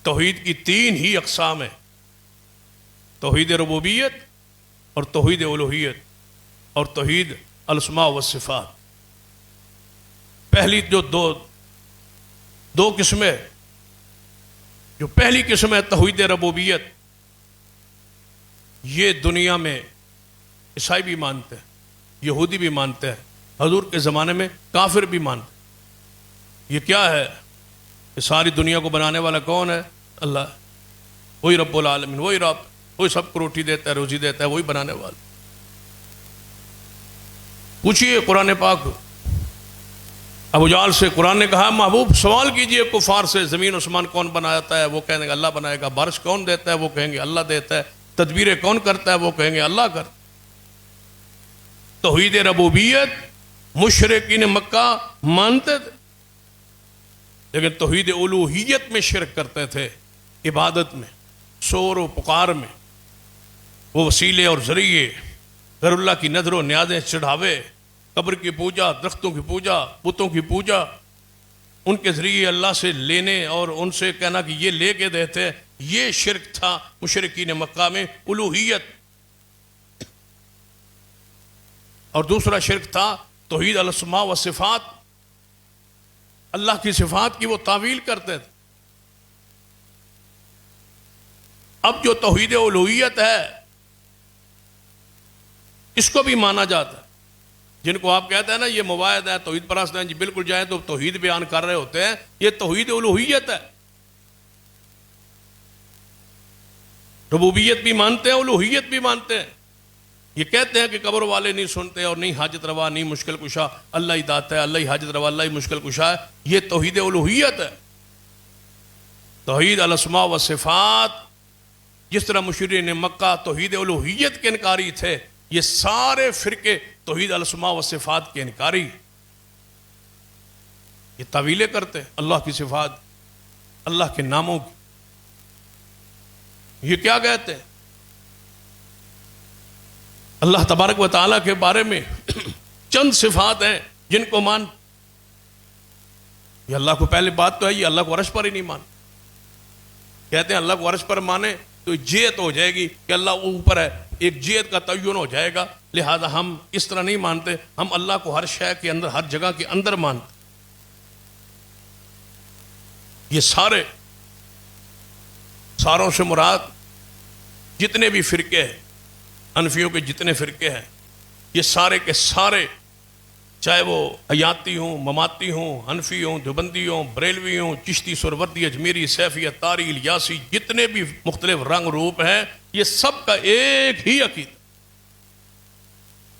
توحید کی 3 ہی اقسام ہیں، توحید ربوبیت اور توحید الوہیت اور توحید الاسماء والصفات۔ پہلی جو دو قسمیں، جو پہلی قسم ہے توحید ربوبیت، یہ دنیا میں عیسائی بھی مانتے ہیں، یہودی بھی مانتے ہیں، حضور کے زمانے میں کافر بھی مانتے ہیں۔ یہ کیا ہے؟ یہ ساری دنیا کو بنانے والا کون ہے؟ اللہ، وہی رب العالمین، وہی رب، وہی سب کو روٹی دیتا ہے، روزی دیتا ہے، وہی بنانے والا۔ پوچھئے قرآن پاک، ابو جہل سے قرآن نے کہا محبوب سوال کیجئے کفار سے، زمین اسمان کون بناتا ہے؟ وہ کہیں گے اللہ بنائے گا۔ بارش کون دیتا ہے؟ وہ کہیں گے اللہ دیتا ہے۔ تدبیریں کون کرتا ہے؟ وہ کہیں گے اللہ کرتا۔ توحید ربوبیت مشرکین مکہ مانتے تھے، لیکن توحید الوہیت میں شرک کرتے تھے، عبادت میں، شور و پکار میں، وہ وسیلے اور ذریعے، غیر اللہ کی نظر و نیازیں، چڑھاوے، قبر کی پوجا، درختوں کی پوجا، بتوں کی پوجا، ان کے ذریعے اللہ سے لینے اور ان سے کہنا کہ یہ لے کے دیتے، یہ شرک تھا مشرکین مکہ میں، الوہیت۔ اور دوسرا شرک تھا توحید الاسماء و صفات، اللہ کی صفات کی وہ تعویل کرتے تھے۔ اب جو توحید الوہیت ہے اس کو بھی مانا جاتا ہے، جن کو آپ کہتے ہیں نا یہ مواعد ہے، توحید پرست ہیں، جی بالکل جائیں تو توحید بیان کر رہے ہوتے ہیں، یہ توحید الوہیت ہے۔ ربوبیت بھی مانتے ہیں، الوہیت بھی مانتے ہیں۔ یہ کہتے ہیں کہ قبر والے نہیں سنتے اور نہیں حاجت روا، نہیں مشکل کشا، اللہ ہی داتا ہے، اللہ ہی حاجت روا، اللہ ہی مشکل کشا ہے، یہ توحید الوہیت ہے۔ توحید الاسماء و صفات، جس طرح مشرکین مکہ توحید الوہیت کے انکاری تھے، یہ سارے فرقے توحید الاسماء و صفات کے انکاری، یہ تعویلیں کرتے ہیں اللہ کی صفات، اللہ کے ناموں کی۔ یہ کیا کہتے ہیں؟ اللہ تبارک و تعالیٰ کے بارے میں چند صفات ہیں جن کو مان، یہ اللہ کو پہلے بات تو ہے، یہ اللہ کو عرش پر ہی نہیں مان۔ کہتے ہیں اللہ کو عرش پر مانے تو جیت ہو جائے گی کہ اللہ اوپر ہے، ایک جیت کا تعین ہو جائے گا، لہذا ہم اس طرح نہیں مانتے، ہم اللہ کو ہر شے کے اندر، ہر جگہ کے اندر مانتے۔ یہ ساروں سے مراد جتنے بھی فرقے ہیں، حنفیوں کے جتنے فرقے ہیں، یہ سارے کے سارے، چاہے وہ حیاتی ہوں، مماتی ہوں، حنفی ہوں، دیوبندی ہوں، بریلوی ہوں، چشتی، سہروردی، اجمیری، سیفی، اتاری، الیاسی، جتنے بھی مختلف رنگ روپ ہیں، یہ سب کا ایک ہی عقیدہ،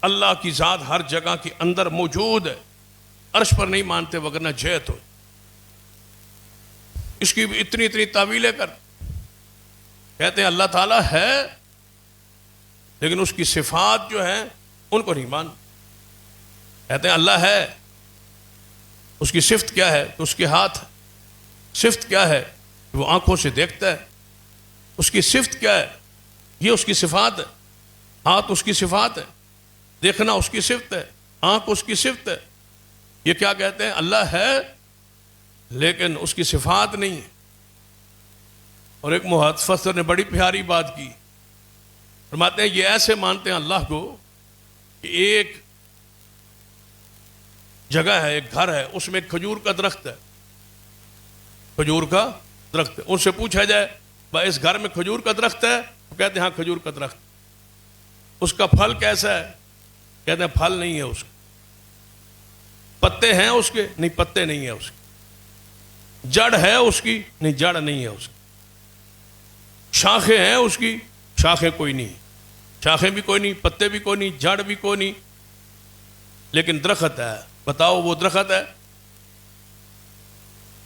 اللہ کی ذات ہر جگہ کے اندر موجود ہے، عرش پر نہیں مانتے وگرنہ جیت ہو۔ اس کی بھی اتنی تعویلیں کر، کہتے ہیں اللہ تعالیٰ ہے لیکن اس کی صفات جو ہیں ان کو نہیں مان۔ کہتے ہیں اللہ ہے، اس کی صفت کیا ہے؟ تو اس کے ہاتھ، صفت کیا ہے؟ وہ آنکھوں سے دیکھتا ہے، اس کی صفت کیا ہے؟ یہ اس کی صفات ہے، ہاتھ اس کی صفات ہے، دیکھنا اس کی صفت ہے، آنکھ اس کی صفت ہے۔ یہ کیا کہتے ہیں؟ اللہ ہے لیکن اس کی صفات نہیں ہے۔ اور ایک محدث نے بڑی پیاری بات کی، فرماتے ہیں یہ ایسے مانتے ہیں اللہ کو کہ ایک جگہ ہے، ایک گھر ہے، اس میں ایک کھجور کا درخت ہے، کھجور کا درخت ہے۔ ان سے پوچھا جائے بھائی اس گھر میں کھجور کا درخت ہے؟ وہ کہتے ہیں ہاں کھجور کا درخت۔ اس کا پھل کیسا ہے؟ کہتے ہیں پھل نہیں ہے اس کے۔ پتے ہیں اس کے؟ نہیں پتے نہیں ہے اس کے۔ جڑ ہے اس کی؟ نہیں جڑ نہیں ہے اس کی۔ شاخیں ہیں اس کی؟ شاخیں کوئی نہیں، شاخیں بھی کوئی نہیں، پتے بھی کوئی نہیں، جڑ بھی کوئی نہیں، لیکن درخت ہے۔ بتاؤ وہ درخت ہے؟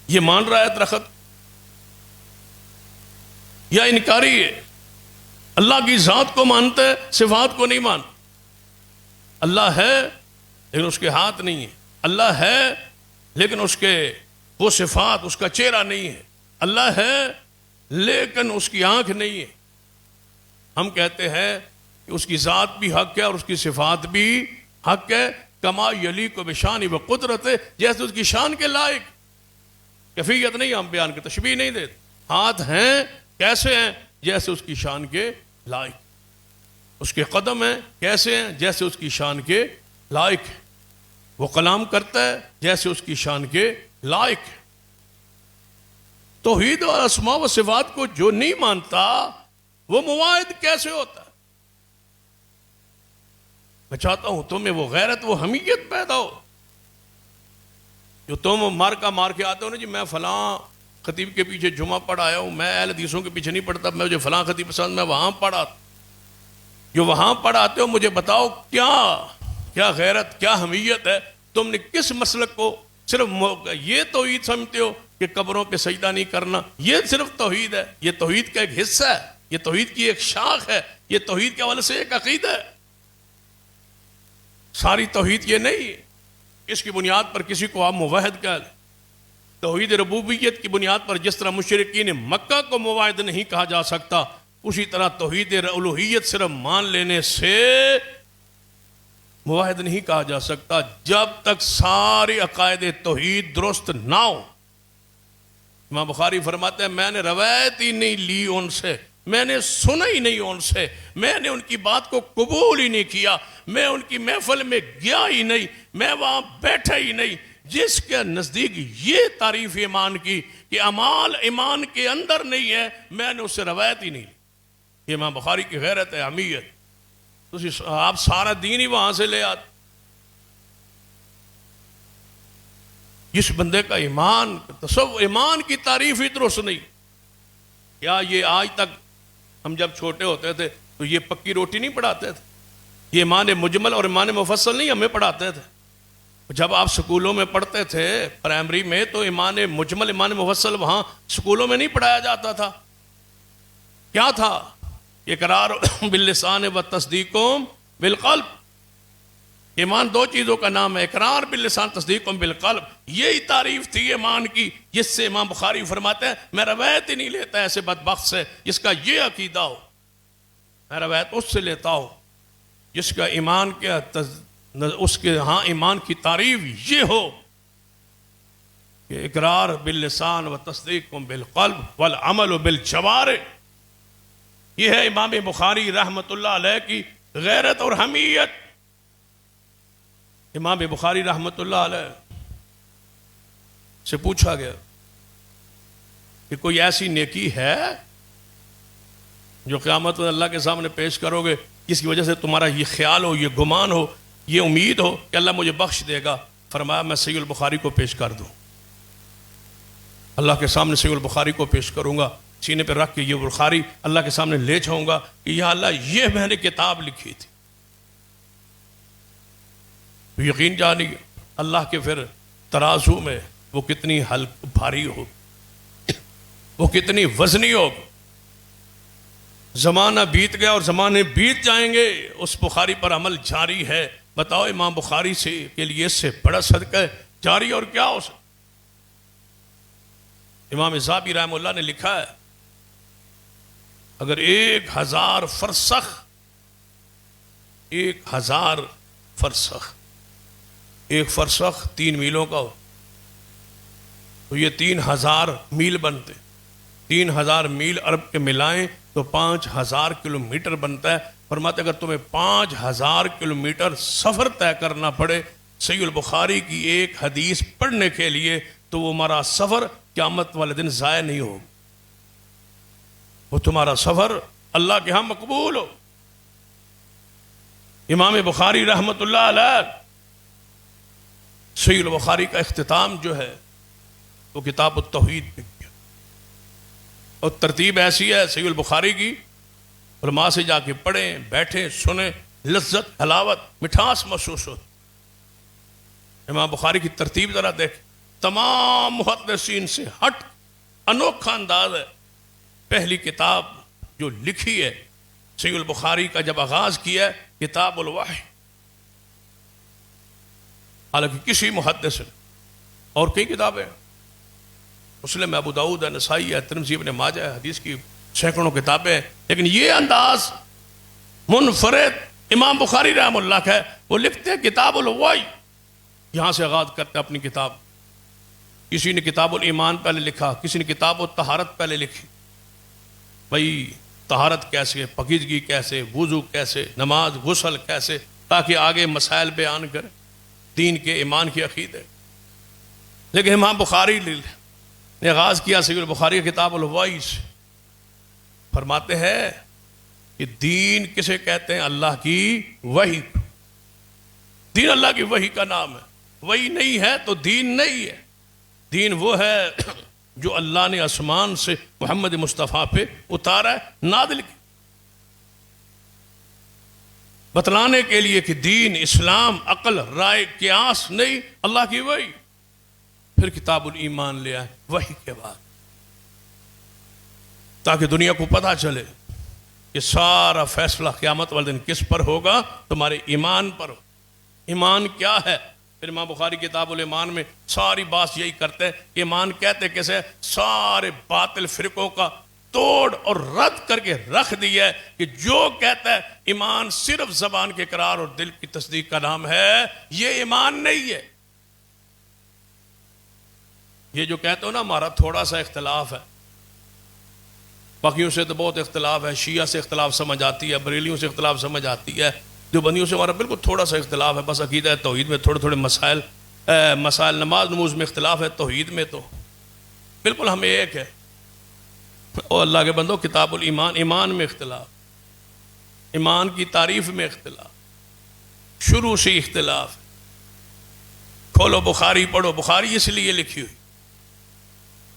یہ مان رہا ہے درخت یا انکاری ہے؟ اللہ کی ذات کو مانتا ہے، صفات کو نہیں مان۔ اللہ ہے لیکن اس کے ہاتھ نہیں ہے، اللہ ہے لیکن اس کے وہ صفات، اس کا چہرہ نہیں ہے، اللہ ہے لیکن اس کی آنکھ نہیں ہے. ہم کہتے ہیں کہ اس کی ذات بھی حق ہے اور اس کی صفات بھی حق ہے. کما یلیق بشان و قدرت ہے، جیسے اس کی شان کے لائق. کیفیت نہیں ہم بیان کے، تشبیہ نہیں دیتے. ہاتھ ہیں کیسے ہیں؟ جیسے اس کی شان کے لائق. اس کے قدم ہیں کیسے ہیں؟ جیسے اس کی شان کے لائق ہے. وہ کلام کرتا ہے جیسے اس کی شان کے لائق ہے. توحید اور اسماء و صفات کو جو نہیں مانتا وہ مواحد کیسے ہوتا ہے؟ میں چاہتا ہوں تمہیں وہ غیرت، وہ حمیت پیدا ہو. جو تم مار کے آتے ہو نا، جی میں فلاں خطیب کے پیچھے جمعہ پڑھ آیا ہوں، میں اہل حدیثوں کے پیچھے نہیں پڑھتا، میں جو فلاں خطیب پسند میں وہاں پڑھا. جو وہاں پڑھاتے ہو مجھے بتاؤ کیا غیرت، کیا حمیت ہے؟ تم نے کس مسلک کو صرف یہ توحید سمجھتے ہو کہ قبروں پہ سجدہ نہیں کرنا یہ صرف توحید ہے؟ یہ توحید کا ایک حصہ ہے، یہ توحید کی ایک شاخ ہے، یہ توحید کے حوالے سے ایک عقیدہ ہے. ساری توحید یہ نہیں ہے. اس کی بنیاد پر کسی کو آپ موحد کہہ لیں. توحید ربوبیت کی بنیاد پر جس طرح مشرکین مکہ کو موحد نہیں کہا جا سکتا، اسی طرح توحید الوہیت صرف مان لینے سے موحد نہیں کہا جا سکتا جب تک سارے عقائد توحید درست نہ ہو. امام بخاری فرماتے ہیں میں نے روایت ہی نہیں لی ان سے، میں نے سنا ہی نہیں ان سے، میں نے ان کی بات کو قبول ہی نہیں کیا، میں ان کی محفل میں گیا ہی نہیں، میں وہاں بیٹھا ہی نہیں جس کے نزدیک یہ تعریف ایمان کی کہ اعمال ایمان کے اندر نہیں ہے، میں نے اس سے روایت ہی نہیں لی. یہ امام بخاری کی غیرت ہے، حمیت. آپ سارا دین ہی وہاں سے لے آتے. جس بندے کا ایمان ایمان کی تعریف ہی درست نہیں. کیا یہ آج تک ہم جب چھوٹے ہوتے تھے تو یہ پکی روٹی نہیں پڑھاتے تھے؟ یہ ایمان مجمل اور ایمان مفصل نہیں ہمیں پڑھاتے تھے؟ جب آپ سکولوں میں پڑھتے تھے پرائمری میں تو ایمان مجمل ایمان مفصل وہاں سکولوں میں نہیں پڑھایا جاتا تھا. کیا تھا؟ اقرار باللسان و تصدیق بالقلب. ایمان دو چیزوں کا نام ہے، اقرار باللسان، تصدیق بالقلب. یہی تعریف تھی ایمان کی جس سے امام بخاری فرماتے ہیں میں روایت ہی نہیں لیتا ایسے بدبخت سے جس کا یہ عقیدہ ہو. میں روایت اس سے لیتا ہوں جس کا ایمان کیا اس کے ہاں ایمان کی تعریف یہ ہو کہ اقرار باللسان و تصدیق بالقلب والعمل بالجوارح. یہ ہے امام بخاری رحمت اللہ علیہ کی غیرت اور حمیت. امام بخاری رحمت اللہ علیہ سے پوچھا گیا کہ کوئی ایسی نیکی ہے جو قیامت میں اللہ کے سامنے پیش کرو گے جس کی وجہ سے تمہارا یہ خیال ہو، یہ گمان ہو، یہ امید ہو کہ اللہ مجھے بخش دے گا؟ فرمایا میں صحیح البخاری کو پیش کر دوں. اللہ کے سامنے صحیح البخاری کو پیش کروں گا، سینے پہ رکھ کے یہ بخاری اللہ کے سامنے لے جاؤں گا کہ یا اللہ یہ میں نے کتاب لکھی تھی. تو یقین جانیے اللہ کے پھر ترازو میں وہ کتنی بھاری ہو، وہ کتنی وزنی ہو. زمانہ بیت گیا اور زمانے بیت جائیں گے، اس بخاری پر عمل جاری ہے. بتاؤ امام بخاری سے کے لیے اس سے بڑا صدقہ جاری اور کیا ہو سکتا؟ امام ذہبی رحمہ اللہ نے لکھا ہے اگر 1000 فرسخ 1000 فرسخ 1 فرسخ 3 میلوں کا ہو تو یہ 3000 میل بنتے. 3000 میل عرب کے ملائیں تو 5000 کلومیٹر بنتا ہے. فرماتے اگر تمہیں 5000 کلومیٹر سفر طے کرنا پڑے صحیح البخاری کی ایک حدیث پڑھنے کے لیے تو وہ ہمارا سفر قیامت والے دن ضائع نہیں ہو، وہ تمہارا سفر اللہ کے ہاں مقبول ہو. امام بخاری رحمت اللہ علیہ صحیح البخاری کا اختتام جو ہے وہ کتاب التوحید پہ کیا، اور ترتیب ایسی ہے صحیح البخاری کی علماء سے جا کے پڑھیں، بیٹھیں، سنیں، لذت، حلاوت، مٹھاس محسوس ہو. امام بخاری کی ترتیب ذرا دیکھ، تمام محدثین سے ہٹ انوکھا انداز ہے. پہلی کتاب جو لکھی ہے صحیح البخاری کا جب آغاز کیا ہے کتاب الوحی. حالانکہ کسی محدث اور کئی کتابیں مسلم ہے، ابو داؤد ہے، نسائی ہے، ترمذی، ابن ماجہ ہے، حدیث کی سینکڑوں کتابیں ہیں، لیکن یہ انداز منفرد امام بخاری رحم اللہ کا ہے. وہ لکھتے ہیں کتاب الوحی، یہاں سے آغاز کرتے ہیں اپنی کتاب. کسی نے کتاب الایمان پہلے لکھا، کسی نے کتاب الطہارت پہلے لکھی. بھائی طہارت کیسے، پاکیزگی کیسے، وضو کیسے، نماز، غسل کیسے، تاکہ آگے مسائل بیان کریں دین کے، ایمان کی عقیدے. لیکن امام بخاری نے آغاز کیا صحیح البخاری کتاب الوحی سے. فرماتے ہیں کہ دین کسے کہتے ہیں؟ اللہ کی وحی. دین اللہ کی وحی کا نام ہے. وحی نہیں ہے تو دین نہیں ہے. دین وہ ہے جو اللہ نے آسمان سے محمد مصطفیٰ پہ اتارا ہے، نازل کی، بتلانے کے لیے کہ دین، اسلام، عقل، رائے، قیاس نہیں، اللہ کی وحی. پھر کتاب الایمان لے آئے وحی کے بعد، تاکہ دنیا کو پتہ چلے کہ سارا فیصلہ قیامت والے دن کس پر ہوگا؟ تمہارے ایمان پر. ایمان کیا ہے؟ پھر امام بخاری کتاب الایمان میں ساری بات یہی کرتے ہیں کہ ایمان کہتے کیسے؟ سارے باطل فرقوں کا توڑ اور رد کر کے رکھ دیا ہے کہ جو کہتا ہے ایمان صرف زبان کے اقرار اور دل کی تصدیق کا نام ہے، یہ ایمان نہیں ہے. یہ جو کہتے ہو نا ہمارا تھوڑا سا اختلاف ہے، باقیوں سے تو بہت اختلاف ہے، شیعہ سے اختلاف سمجھ آتی ہے، بریلیوں سے اختلاف سمجھ آتی ہے، دیوبندیوں سے ہمارا بالکل تھوڑا سا اختلاف ہے، بس عقیدہ توحید میں تھوڑے مسائل، نماز نموز میں اختلاف ہے، توحید میں تو بالکل ہمیں ایک ہے. اور اللہ کے بندو کتاب الایمان، ایمان میں اختلاف، ایمان کی تعریف میں اختلاف، شروع سے اختلاف. کھولو بخاری پڑھو، بخاری اس لیے لکھی ہوئی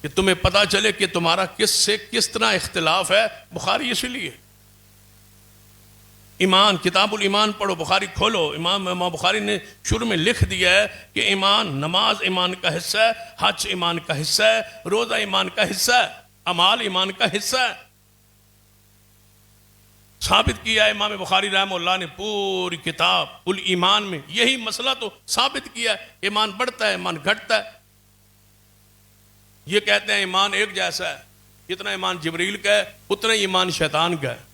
کہ تمہیں پتا چلے کہ تمہارا کس سے کس طرح اختلاف ہے. بخاری اس لیے. ایمان، کتاب الایمان پڑھو، بخاری کھولو. امام بخاری نے شروع میں لکھ دیا ہے کہ ایمان، نماز ایمان کا حصہ ہے، حج ایمان کا حصہ ہے، روزہ ایمان کا حصہ ہے، اعمال ایمان کا حصہ ہے. ثابت کیا ہے امام بخاری رحمہ اللہ نے پوری کتاب الایمان میں یہی مسئلہ تو ثابت کیا ہے. ایمان بڑھتا ہے، ایمان گھٹتا ہے. یہ کہتے ہیں ایمان ایک جیسا ہے، جتنا ایمان جبریل کا ہے اتنا ہی ایمان شیطان کا ہے.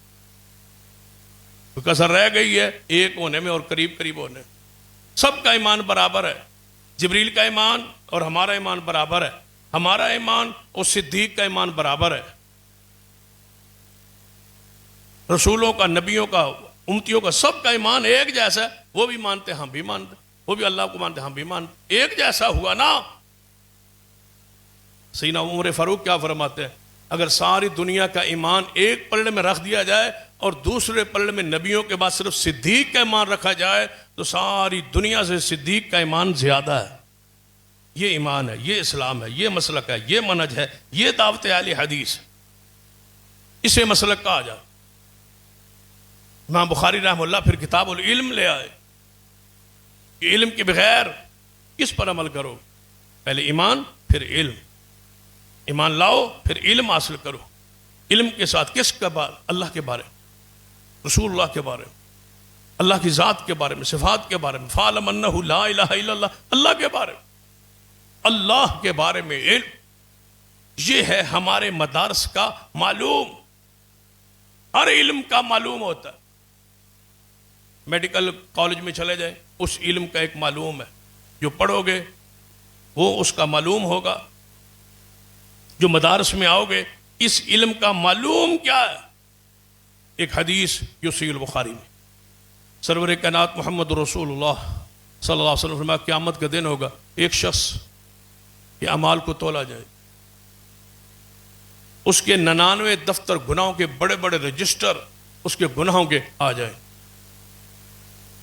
تو کسر رہ گئی ہے ایک ہونے میں اور قریب قریب ہونے. سب کا ایمان برابر ہے. جبریل کا ایمان اور ہمارا ایمان برابر ہے. ہمارا ایمان اور صدیق کا ایمان برابر ہے. رسولوں کا، نبیوں کا، امتیوں کا، سب کا ایمان ایک جیسا ہے. وہ بھی مانتے، ہم بھی مانتے، وہ بھی اللہ کو مانتے، ہم بھی مانتے. ایک جیسا ہوا نا. سیدنا عمر فاروق کیا فرماتے ہیں؟ اگر ساری دنیا کا ایمان ایک پلڑے میں رکھ دیا جائے اور دوسرے پلڑے میں نبیوں کے بعد صرف صدیق کا ایمان رکھا جائے تو ساری دنیا سے صدیق کا ایمان زیادہ ہے. یہ ایمان ہے، یہ اسلام ہے، یہ مسلک ہے، یہ منہج ہے، یہ دعوت اہل حدیث ہے. اسے مسلک کہا جائے. امام بخاری رحمہ اللہ پھر کتاب العلم لے آئے کہ علم کے بغیر کس پر عمل کرو؟ پہلے ایمان، پھر علم. ایمان لاؤ، پھر علم حاصل کرو. علم کے ساتھ کس کے بارے؟ اللہ کے بارے میں، رسول اللہ کے بارے میں، اللہ کی ذات کے بارے میں، صفات کے بارے میں. فَعْلَمْ أَنَّهُ لَا إِلَهَ إِلَّا اللَّهُ، اللہ کے بارے میں، اللہ کے بارے میں علم. یہ ہے ہمارے مدارس کا معلوم. ہر علم کا معلوم ہوتا ہے. میڈیکل کالج میں چلے جائیں، اس علم کا ایک معلوم ہے. جو پڑھو گے وہ اس کا معلوم ہوگا. جو مدارس میں آؤ گے اس علم کا معلوم کیا ہے؟ ایک حدیث جو صحیح البخاری میں سرور کائنات محمد رسول اللہ صلی اللہ علیہ وسلم فرمایا قیامت کا دن ہوگا، ایک شخص کے اعمال کو تولا جائے، اس کے 99 دفتر گناہوں کے بڑے بڑے رجسٹر اس کے گناہوں کے آ جائیں.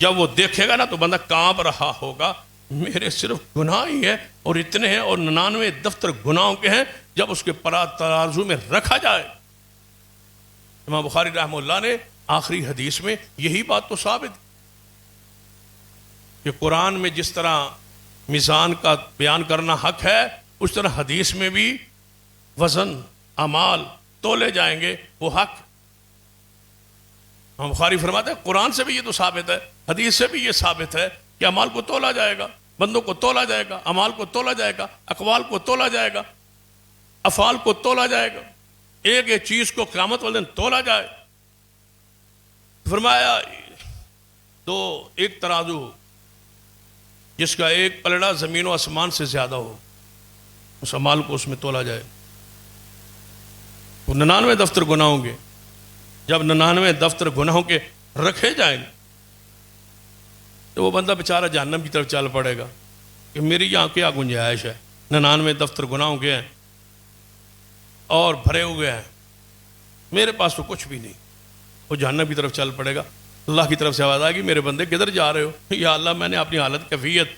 جب وہ دیکھے گا نا تو بندہ کانپ رہا ہوگا، میرے صرف گناہ ہی ہے اور اتنے ہیں، اور 99 دفتر گناہوں کے ہیں. جب اس کے ترازو میں رکھا جائے، امام بخاری رحمہ اللہ نے آخری حدیث میں یہی بات تو ثابت کہ قرآن میں جس طرح میزان کا بیان کرنا حق ہے، اس طرح حدیث میں بھی وزن، اعمال تولے جائیں گے، وہ حق. امام بخاری فرماتے ہیں قرآن سے بھی یہ تو ثابت ہے، حدیث سے بھی یہ ثابت ہے کہ اعمال کو تولا جائے گا، بندوں کو تولا جائے گا، اعمال کو تولا جائے گا، اقوال کو تولا جائے گا. افعال کو تولا جائے گا، ایک ایک چیز کو قیامت والے دن تولا جائے. فرمایا تو ایک ترازو جس کا ایک پلڑا زمین و آسمان سے زیادہ ہو، اس اعمال کو اس میں تولا جائے. وہ 99 دفتر گناہوں گے، جب 99 دفتر گناہوں کے رکھے جائیں گے تو وہ بندہ بیچارہ جہنم کی طرف چل پڑے گا کہ میری یہاں کیا گنجائش ہے، 99 دفتر گناہوں کے ہیں اور بھرے ہوئے ہیں، میرے پاس تو کچھ بھی نہیں. وہ جہنم کی طرف چل پڑے گا. اللہ کی طرف سے آواز آئے گی میرے بندے کدھر جا رہے ہو؟ یا اللہ میں نے اپنی حالت کیفیت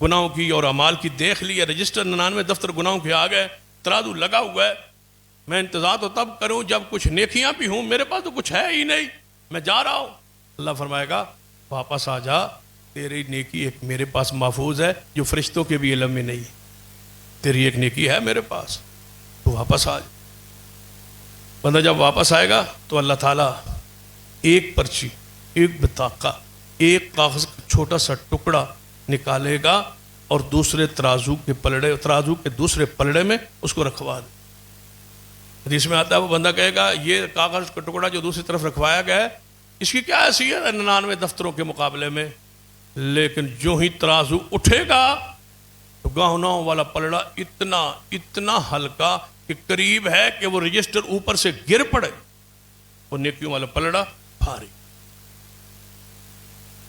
گناہوں کی اور اعمال کی دیکھ لی ہے، رجسٹر 99 دفتر گناہوں کے آ گئے، ترازو لگا ہوا ہے، میں انتظار تو تب کروں جب کچھ نیکیاں بھی ہوں، میرے پاس تو کچھ ہے ہی نہیں، میں جا رہا ہوں. اللہ فرمائے گا واپس آ جا، تیری نیکی ایک میرے پاس محفوظ ہے جو فرشتوں کے بھی علم میں نہیں، تیری ایک نیکی ہے میرے پاس، تو واپس آ جا. بندہ جب واپس آئے گا تو اللہ تعالیٰ ایک پرچی، ایک بطاقہ، ایک کاغذ کا چھوٹا سا ٹکڑا نکالے گا اور دوسرے ترازو کے دوسرے پلڑے میں اس کو رکھوا دے. حدیث میں آتا ہے وہ بندہ کہے گا یہ کاغذ کا ٹکڑا جو دوسری طرف رکھوایا گیا ہے اس کی کیا حیثیت ہے 99 دفتروں کے مقابلے میں، لیکن جو ہی ترازو اٹھے گا تو گناہوں والا پلڑا اتنا ہلکا کہ قریب ہے کہ وہ رجسٹر اوپر سے گر پڑے، وہ نیکیوں والا پلڑا بھاری.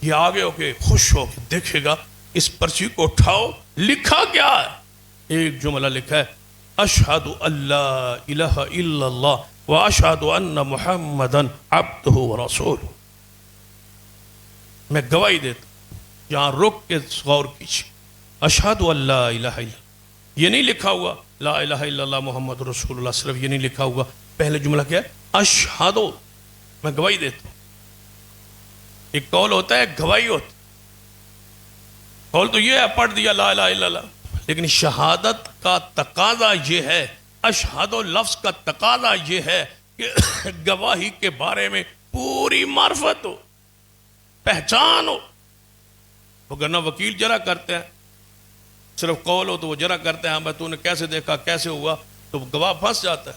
یہ آگے ہو کے خوش ہو کے دیکھے گا اس پرچی کو اٹھاؤ، لکھا کیا ہے؟ ایک جملہ لکھا ہے اشہد اللہ الہ الا اللہ و اشہد ان محمدن عبدہ و رسولہ. میں گواہی دیتا ہوں، یہاں رک کے غور کیجیے. اشہد اللہ الہ الا اللہ، یہ نہیں لکھا ہوا لا الہ الا اللہ محمد رسول اللہ، صرف یہ نہیں لکھا ہوا. پہلے جملہ کیا ہے؟ اشہد، میں گواہی دیتا ہوں. ایک قول ہوتا ہے، گواہی ہوتا. قول تو یہ ہے پڑھ دیا لا الہ الا اللہ، لیکن شہادت کا تقاضا یہ ہے، اشہد لفظ کا تقاضا یہ ہے کہ گواہی کے بارے میں پوری معرفت ہو، پہچان ہو. وگرنہ وکیل جرا کرتے ہیں، صرف قول ہو تو وہ جرا کرتے ہیں، ہاں تو نے کیسے دیکھا کیسے ہوا، تو گواہ پھنس جاتا ہے.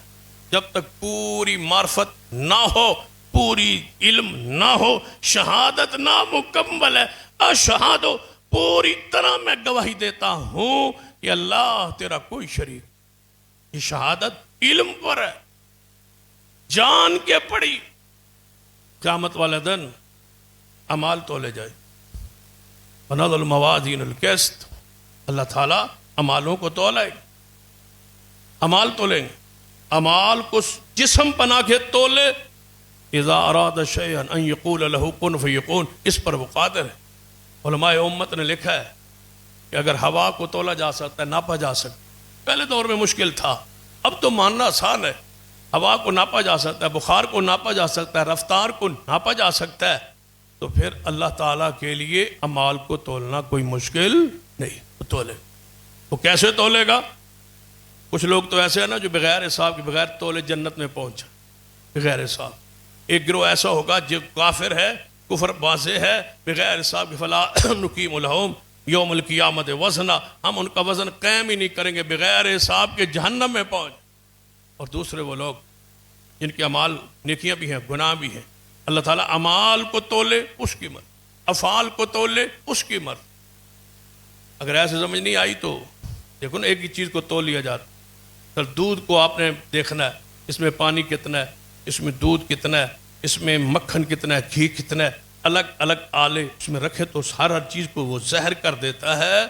جب تک پوری معرفت نہ ہو، پوری علم نہ ہو، شہادت نامکمل ہے. اشہد، پوری طرح میں گواہی دیتا ہوں کہ اللہ تیرا کوئی شریک. یہ شہادت علم پر ہے، جان کے پڑی. قیامت والے دن اعمال تولے جائے، ونضع الموازین القسط، اللہ تعالیٰ اعمالوں کو تولے، اعمال تولیں گے. اعمال کو جسم بنا کے تولے. اذا اراد شیئا ان یقول له کن فیکون، اس پر وہ قادر ہے. علماء امت نے لکھا ہے کہ اگر ہوا کو تولا جا سکتا ہے، ناپا جا سکتا ہے، پہلے دور میں مشکل تھا، اب تو ماننا آسان ہے. ہوا کو ناپا جا سکتا ہے، بخار کو ناپا جا سکتا ہے، رفتار کو ناپا جا سکتا ہے، تو پھر اللہ تعالیٰ کے لیے اعمال کو تولنا کوئی مشکل نہیں. وہ تولے. وہ کیسے تولے گا؟ کچھ لوگ تو ایسے ہیں نا جو بغیر حساب کے بغیر تولے جنت میں پہنچے، بغیر حساب. ایک گروہ ایسا ہوگا جو کافر ہے، کفر واضح ہے، بغیر حساب کے فلا نقیم لہم یوم القیامت وزنا، ہم ان کا وزن قائم ہی نہیں کریں گے، بغیر حساب کے جہنم میں پہنچ. اور دوسرے وہ لوگ جن کے اعمال نیکیاں بھی ہیں گناہ بھی ہیں، اللہ تعالیٰ اعمال کو تولے اس کی مرضی، افعال کو تولے اس کی مرضی. اگر ایسے سمجھ نہیں آئی تو دیکھو نا، ایک ہی چیز کو تول لیا جاتا. پھر دودھ کو آپ نے دیکھنا ہے، اس میں پانی کتنا ہے، اس میں دودھ کتنا ہے، اس میں مکھن کتنا ہے، گھی کتنا ہے، الگ الگ آلے اس میں رکھے تو ہر چیز کو وہ زہر کر دیتا ہے.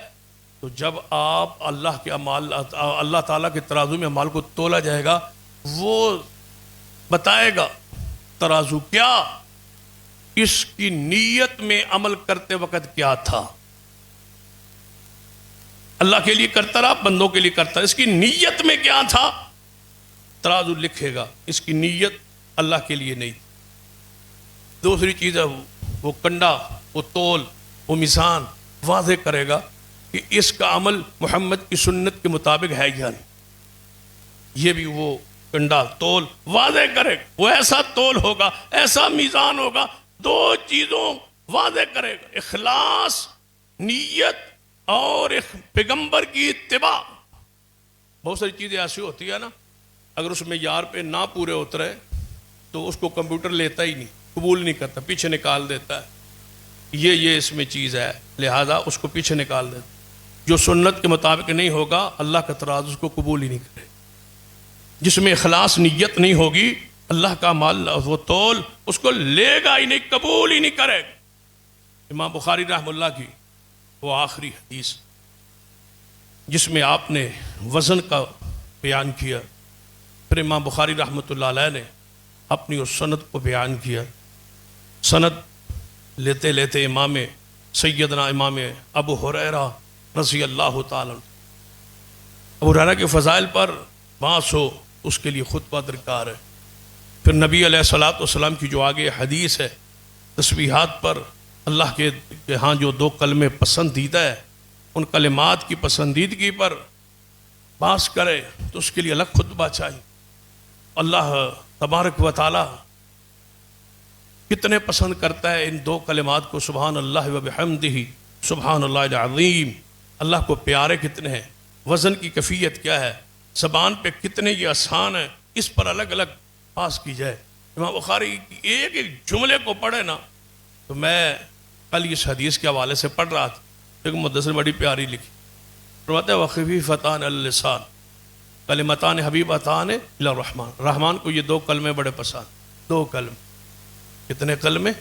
تو جب آپ اللہ کے اعمال، اللہ تعالیٰ کے ترازو میں اعمال کو تولا جائے گا، وہ بتائے گا ترازو کیا، اس کی نیت میں عمل کرتے وقت کیا تھا. اللہ کے لیے کرتا رہا، بندوں کے لیے کرتا رہا، اس کی نیت میں کیا تھا، ترازو لکھے گا. اس کی نیت اللہ کے لیے نہیں. دوسری چیز ہے وہ کنڈا، وہ تول، وہ میزان واضح کرے گا کہ اس کا عمل محمد کی سنت کے مطابق ہے یا نہیں. یہ بھی وہ کنڈا تول واضح کرے گا. وہ ایسا تول ہوگا، ایسا میزان ہوگا، دو چیزوں واضح کرے گا، اخلاص، نیت اور ایک پیغمبر کی اتباع. بہت ساری چیزیں ایسی ہوتی ہے نا اگر اس معیار پہ نہ پورے اترے تو اس کو کمپیوٹر لیتا ہی نہیں، قبول نہیں کرتا، پیچھے نکال دیتا ہے، یہ اس میں چیز ہے، لہذا اس کو پیچھے نکال دیتا ہے۔ جو سنت کے مطابق نہیں ہوگا اللہ کا تراز اس کو قبول ہی نہیں کرے، جس میں اخلاص نیت نہیں ہوگی اللہ کا مال وہ تول اس کو لے گا ہی نہیں، قبول ہی نہیں کرے گا۔ امام بخاری رحمہ اللہ کی وہ آخری حدیث جس میں آپ نے وزن کا بیان کیا، پھر امام بخاری رحمۃ اللہ علیہ نے اپنی اس سند کو بیان کیا۔ سند لیتے لیتے امام سیدنا امام ابو ہریرہ رضی اللہ تعالی ابو ہریرہ کے فضائل پر بحث ہو، اس کے لیے خطبہ درکار ہے۔ پھر نبی علیہ الصلوۃ والسلام کی جو آگے حدیث ہے تسبیحات پر اللہ کے ہاں جو 2 کلمے پسندیدہ ہے، ان کلمات کی پسندیدگی پر بحث کرے تو اس کے لیے الگ خطبہ چاہیے۔ اللہ تبارک و تعالی کتنے پسند کرتا ہے ان 2 کلمات کو، سبحان اللہ و بحمدہ سبحان اللہ العظیم۔ اللہ کو پیارے کتنے ہیں، وزن کی کیفیت کیا ہے، زبان پہ کتنے یہ آسان ہے، اس پر الگ الگ بحث کی جائے۔ امام بخاری کی ایک ایک جملے کو پڑھے نا، تو میں کل اس حدیث کے حوالے سے پڑھ رہا تھا، ایک مدثر نے بڑی پیاری لکھی، فرماتے ہیں وخفیفتان علی اللسان کلمتان حبیبتان الی الرحمن۔ رحمان کو یہ 2 کلمے بڑے پسند، 2 کلمے۔ کتنے کلمے؟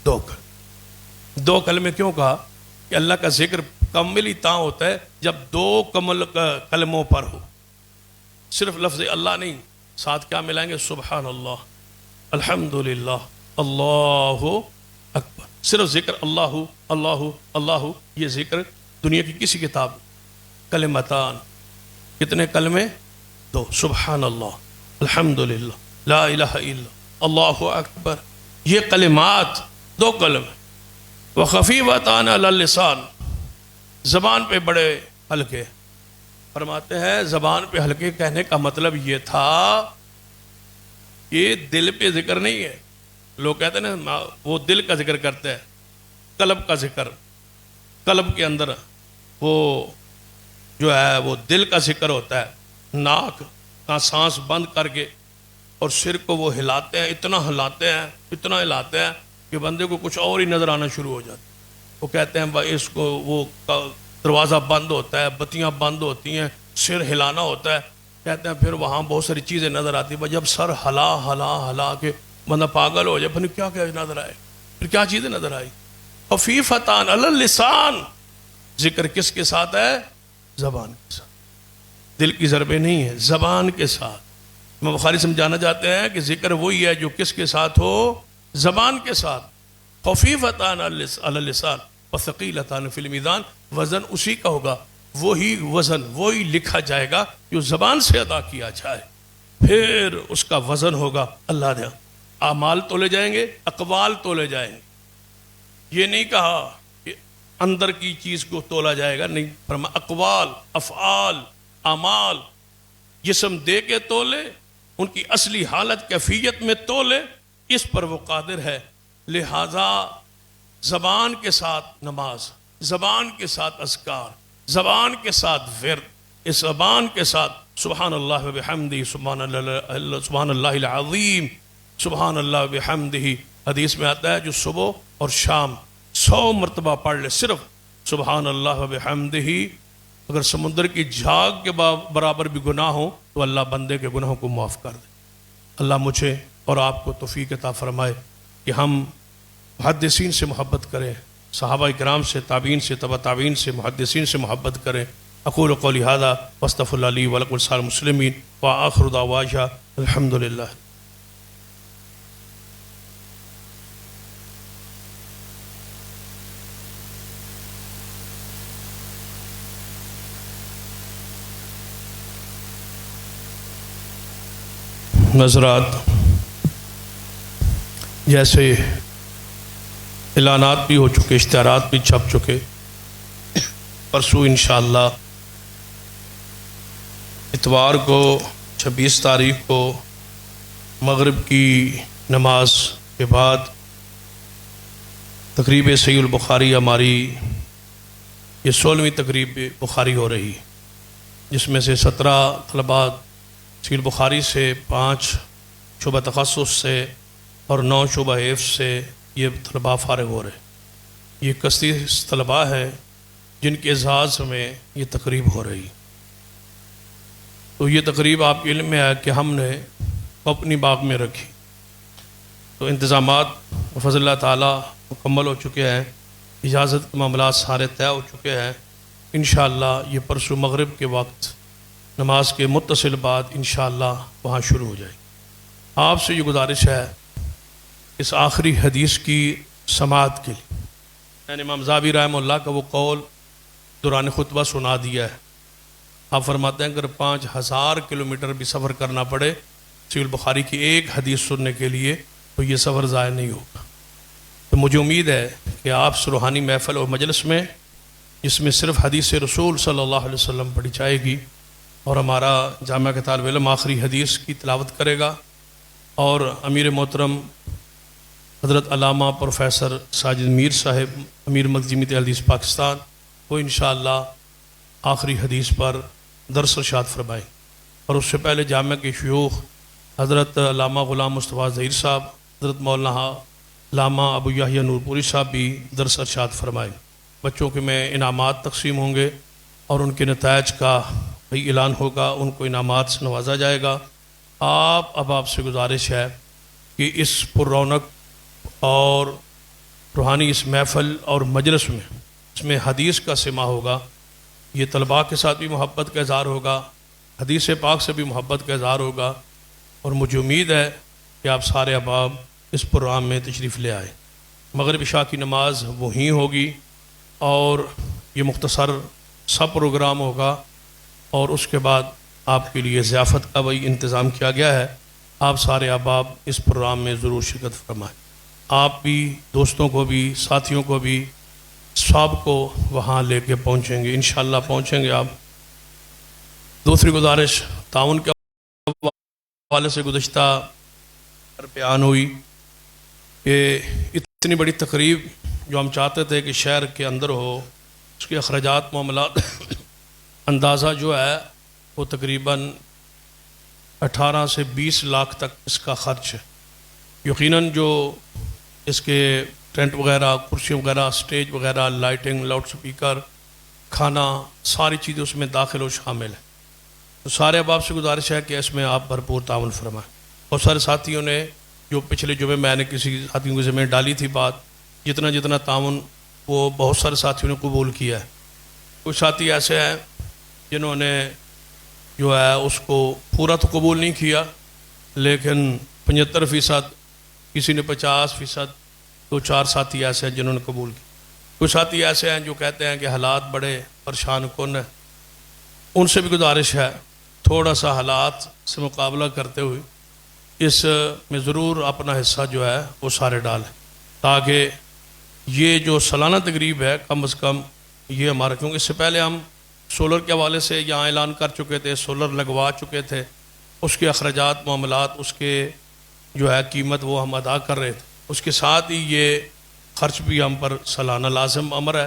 2 کلمے۔ 2 کلمے کیوں کہا؟ کہ اللہ کا ذکر کمل ہی تاں ہوتا ہے جب 2 کلموں پر ہو، صرف لفظ اللہ نہیں، ساتھ کیا ملائیں گے؟ سبحان اللہ، الحمدللہ، اللہ اکبر۔ صرف ذکر اللہ اللہ اللہ، یہ ذکر دنیا کی کسی کتاب۔ کلمتان، کتنے کلمے؟ 2، سبحان اللہ، الحمدللہ، لا الہ الا اللہ اکبر۔ یہ کلمات 2 کلمے۔ وخفیفتان علی اللسان، زبان پہ بڑے ہلکے۔ فرماتے ہیں زبان پہ ہلکے کہنے کا مطلب یہ تھا کہ دل پہ ذکر نہیں ہے۔ لوگ کہتے ہیں نا وہ دل کا ذکر کرتے ہیں، قلب کا ذکر، قلب کے اندر وہ جو ہے وہ دل کا ذکر ہوتا ہے، ناک کا سانس بند کر کے اور سر کو وہ ہلاتے ہیں، اتنا ہلاتے ہیں، اتنا ہلاتے ہیں کہ بندے کو کچھ اور ہی نظر آنا شروع ہو جاتا ہے۔ وہ کہتے ہیں بھائی اس کو وہ دروازہ بند ہوتا ہے، بتیاں بند ہوتی ہیں، سر ہلانا ہوتا ہے، کہتے ہیں پھر وہاں بہت ساری چیزیں نظر آتی ہیں۔ جب سر ہلا ہلا ہلا کے بندہ پاگل ہو جائے، پھر کیا کیا نظر آئے، پھر کیا چیزیں نظر آئی؟ خفیفتان علی اللسان، ذکر کس کے ساتھ ہے؟ زبان کے ساتھ، دل کی ضربیں نہیں ہیں، زبان کے ساتھ۔ امام بخاری سمجھانا چاہتے ہیں کہ ذکر وہی ہے جو کس کے ساتھ ہو؟ زبان کے ساتھ۔ خفیفتان علی اللسان وثقیلتان فی المیزان، وزن اسی کا ہوگا، وہی وزن وہی لکھا جائے گا جو زبان سے ادا کیا جائے، پھر اس کا وزن ہوگا اللہ نے۔ اعمال تولے جائیں گے، اقوال تولے جائیں گے۔ یہ نہیں کہا کہ اندر کی چیز کو تولا جائے گا، نہیں، فرمایا اقوال، افعال، اعمال، جسم دے کے تولے، ان کی اصلی حالت کیفیت میں تولے، اس پر وہ قادر ہے۔ لہذا زبان کے ساتھ نماز، زبان کے ساتھ اذکار، زبان کے ساتھ ورد، اس زبان کے ساتھ سبحان اللہ و بحمدہ سبحان اللہ العظیم سبحان اللہ و بحمدہ۔ حدیث میں آتا ہے جو صبح اور شام 100 مرتبہ پڑھ لے صرف سبحان اللہ و بحمدہ، اگر سمندر کی جھاگ کے برابر بھی گناہ ہو تو اللہ بندے کے گناہوں کو معاف کر دے۔ اللہ مجھے اور آپ کو توفیق عطا فرمائے کہ ہم محدثین سے محبت کریں، صحابہ کرام سے، تابعین سے، تبع تابعین سے، محدثین سے محبت کریں۔ اقول قولی ھذا واستغفر اللہ لی ولکم ولسائر المسلمین وآخر دعوانا الحمد للہ۔ نظرات جیسے اعلانات بھی ہو چکے، اشتہارات بھی چھپ چکے، پرسوں انشاءاللہ اتوار کو 26 تاریخ کو مغرب کی نماز کے بعد تقریب صحیح البخاری ہماری یہ 16ویں تقریب بخاری ہو رہی، جس میں سے 17 طلباء صحیح بخاری سے 5 شعبہ تخصص سے اور 9 شعبہ حفظ سے یہ طلباء فارغ ہو رہے. یہ 31 طلباء ہیں جن کے اعزاز میں یہ تقریب ہو رہی. تو یہ تقریب آپ کے علم میں ہے کہ ہم نے اپنی باغ میں رکھی. تو انتظامات فضل اللہ تعالیٰ مکمل ہو چکے ہیں، اجازت کے معاملات سارے طے ہو چکے ہیں. انشاءاللہ یہ پرسوں مغرب کے وقت نماز کے متصل بعد انشاءاللہ وہاں شروع ہو جائے. آپ سے یہ گزارش ہے اس آخری حدیث کی سماعت کے لیے. میں نے امام ذہبی رحمہ اللہ کا وہ قول دوران خطبہ سنا دیا ہے. آپ فرماتے ہیں اگر 5000 کلومیٹر بھی سفر کرنا پڑے صحیح البخاری کی ایک حدیث سننے کے لیے تو یہ سفر ضائع نہیں ہوگا. تو مجھے امید ہے کہ آپ سے روحانی محفل اور مجلس میں جس میں صرف حدیث رسول صلی اللہ علیہ وسلم پڑھی جائے گی اور ہمارا جامعہ کے طالب علم آخری حدیث کی تلاوت کرے گا، اور امیر محترم حضرت علامہ پروفیسر ساجد میر صاحب امیر مرکزی جمعیت الحدیث پاکستان وہ انشاءاللہ آخری حدیث پر درس ارشاد فرمائیں. اور اس سے پہلے جامعہ کے شیوخ حضرت علامہ غلام مصطفیٰ ظہیر صاحب، حضرت مولانا علامہ ابو یحییٰ نور پوری صاحب بھی درس ارشاد فرمائیں. بچوں کے میں انعامات تقسیم ہوں گے اور ان کے نتائج کا بھی اعلان ہوگا، ان کو انعامات سے نوازا جائے گا. آپ سے گزارش ہے کہ اس پر رونق اور روحانی اس محفل اور مجلس میں اس میں حدیث کا سماع ہوگا. یہ طلباء کے ساتھ بھی محبت کا اظہار ہوگا، حدیث پاک سے بھی محبت کا اظہار ہوگا، اور مجھے امید ہے کہ آپ سارے احباب اس پروگرام میں تشریف لے آئے. مغرب عشاء کی نماز وہیں ہوگی اور یہ مختصر سا پروگرام ہوگا، اور اس کے بعد آپ کے لیے ضیافت کا بھی انتظام کیا گیا ہے. آپ سارے احباب اس پروگرام میں ضرور شرکت فرمائیں. آپ بھی دوستوں کو بھی ساتھیوں کو بھی سب کو وہاں لے کے پہنچیں گے، انشاءاللہ پہنچیں گے آپ. دوسری گزارش تعاون کے حوالے سے گزشتہ بیان ہوئی کہ اتنی بڑی تقریب جو ہم چاہتے تھے کہ شہر کے اندر ہو، اس کے اخراجات معاملات اندازہ جو ہے وہ تقریباً 18 سے 20 لاکھ تک اس کا خرچ ہے. یقیناً جو اس کے ٹینٹ وغیرہ، کرسی وغیرہ، اسٹیج وغیرہ، لائٹنگ، لاؤڈ سپیکر، کھانا، ساری چیزیں اس میں داخل و شامل ہیں. تو سارے احباب سے گزارش ہے کہ اس میں آپ بھرپور تعاون فرمائیں. بہت سارے ساتھیوں نے جو پچھلے جمعے میں نے کسی ساتھیوں کے ذمہ ڈالی تھی بات، جتنا تعاون وہ بہت سارے ساتھیوں نے قبول کیا ہے. کچھ ساتھی ایسے ہیں جنہوں نے جو ہے اس کو پورا تو قبول نہیں کیا، لیکن 75%، کسی نے 50%، 2-4 ساتھی ایسے ہیں جنہوں نے قبول کیا. کچھ ساتھی ایسے ہیں جو کہتے ہیں کہ حالات بڑے پریشان کن ہیں. ان سے بھی گزارش ہے تھوڑا سا حالات سے مقابلہ کرتے ہوئے اس میں ضرور اپنا حصہ جو ہے وہ سارے ڈالیں، تاکہ یہ جو سالانہ تقریب ہے کم از کم یہ ہمارا، کیونکہ اس سے پہلے ہم سولر کے حوالے سے یہاں اعلان کر چکے تھے، سولر لگوا چکے تھے، اس کے اخراجات معاملات، اس کے جو ہے قیمت وہ ہم ادا کر رہے تھے. اس کے ساتھ ہی یہ خرچ بھی ہم پر سالانہ لازم امر ہے.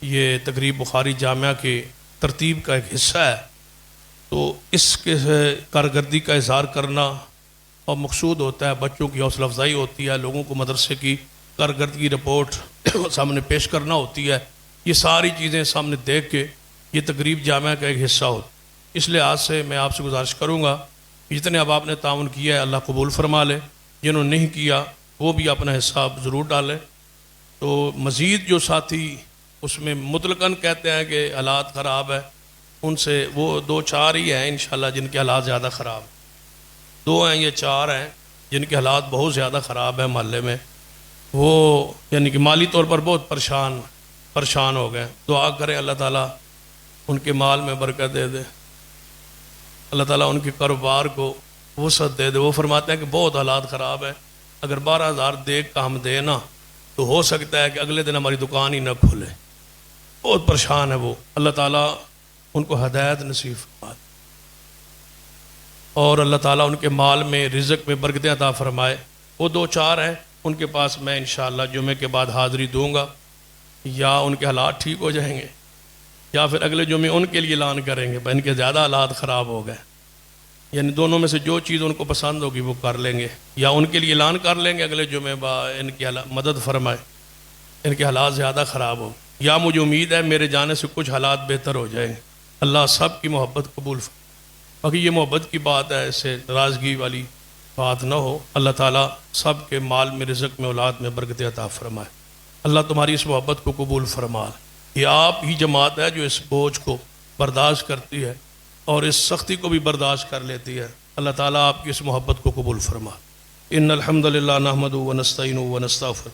یہ تقریب بخاری جامعہ کی ترتیب کا ایک حصہ ہے. تو اس کے کارکردگی کا اظہار کرنا اور مقصود ہوتا ہے، بچوں کی حوصلہ افزائی ہوتی ہے، لوگوں کو مدرسے کی کارکردگی رپورٹ سامنے پیش کرنا ہوتی ہے. یہ ساری چیزیں سامنے دیکھ کے یہ تقریب جامعہ کا ایک حصہ ہوتا ہے. اس لحاظ سے میں آپ سے گزارش کروں گا کہ جتنے اب آپ نے تعاون کیا ہے اللہ قبول فرما لے، جنہوں نے نہیں کیا وہ بھی اپنا حصہ ضرور ڈالیں. تو مزید جو ساتھی اس میں مطلقاً کہتے ہیں کہ حالات خراب ہے، ان سے وہ 2-4 ہی ہیں انشاءاللہ جن کے حالات زیادہ خراب ہیں. 2 ہیں یا 4 ہیں جن کے حالات بہت زیادہ خراب ہیں محلے میں، وہ یعنی کہ مالی طور پر بہت پریشان ہو گئے. دعا کریں اللہ تعالیٰ ان کے مال میں برکت دے دے، اللہ تعالیٰ ان کے کاروبار کو وسعت دے دے. وہ فرماتے ہیں کہ بہت حالات خراب ہیں، اگر 12,000 دیکھ کا ہم دیں نا تو ہو سکتا ہے کہ اگلے دن ہماری دکان ہی نہ کھلے. بہت پریشان ہے وہ. اللہ تعالیٰ ان کو ہدایت نصیب فرمائے اور اللہ تعالیٰ ان کے مال میں رزق میں برکتیں عطا فرمائے. وہ 2-4 ہیں، ان کے پاس میں انشاءاللہ جمعے کے بعد حاضری دوں گا، یا ان کے حالات ٹھیک ہو جائیں گے یا پھر اگلے جمعے ان کے لیے اعلان کریں گے ان کے زیادہ حالات خراب ہو گئے. یعنی دونوں میں سے جو چیز ان کو پسند ہوگی وہ کر لیں گے، یا ان کے لیے اعلان کر لیں گے اگلے جمعے ان کی مدد فرمائے، ان کے حالات زیادہ خراب ہو، یا مجھے امید ہے میرے جانے سے کچھ حالات بہتر ہو جائیں گے۔ اللہ سب کی محبت قبول فرمائے۔ باقی یہ محبت کی بات ہے، اسے ناراضگی والی بات نہ ہو۔ اللہ تعالیٰ سب کے مال میں، رزق میں، اولاد میں برکت عطا فرمائے۔ اللہ تمہاری اس محبت کو قبول فرما۔ یہ آپ ہی جماعت ہے جو اس بوجھ کو برداشت کرتی ہے اور اس سختی کو بھی برداشت کر لیتی ہے۔ اللہ تعالیٰ آپ کی اس محبت کو قبول فرما۔ ان الحمد للہ نحمدہ و نستعینہ و نستغفرہ۔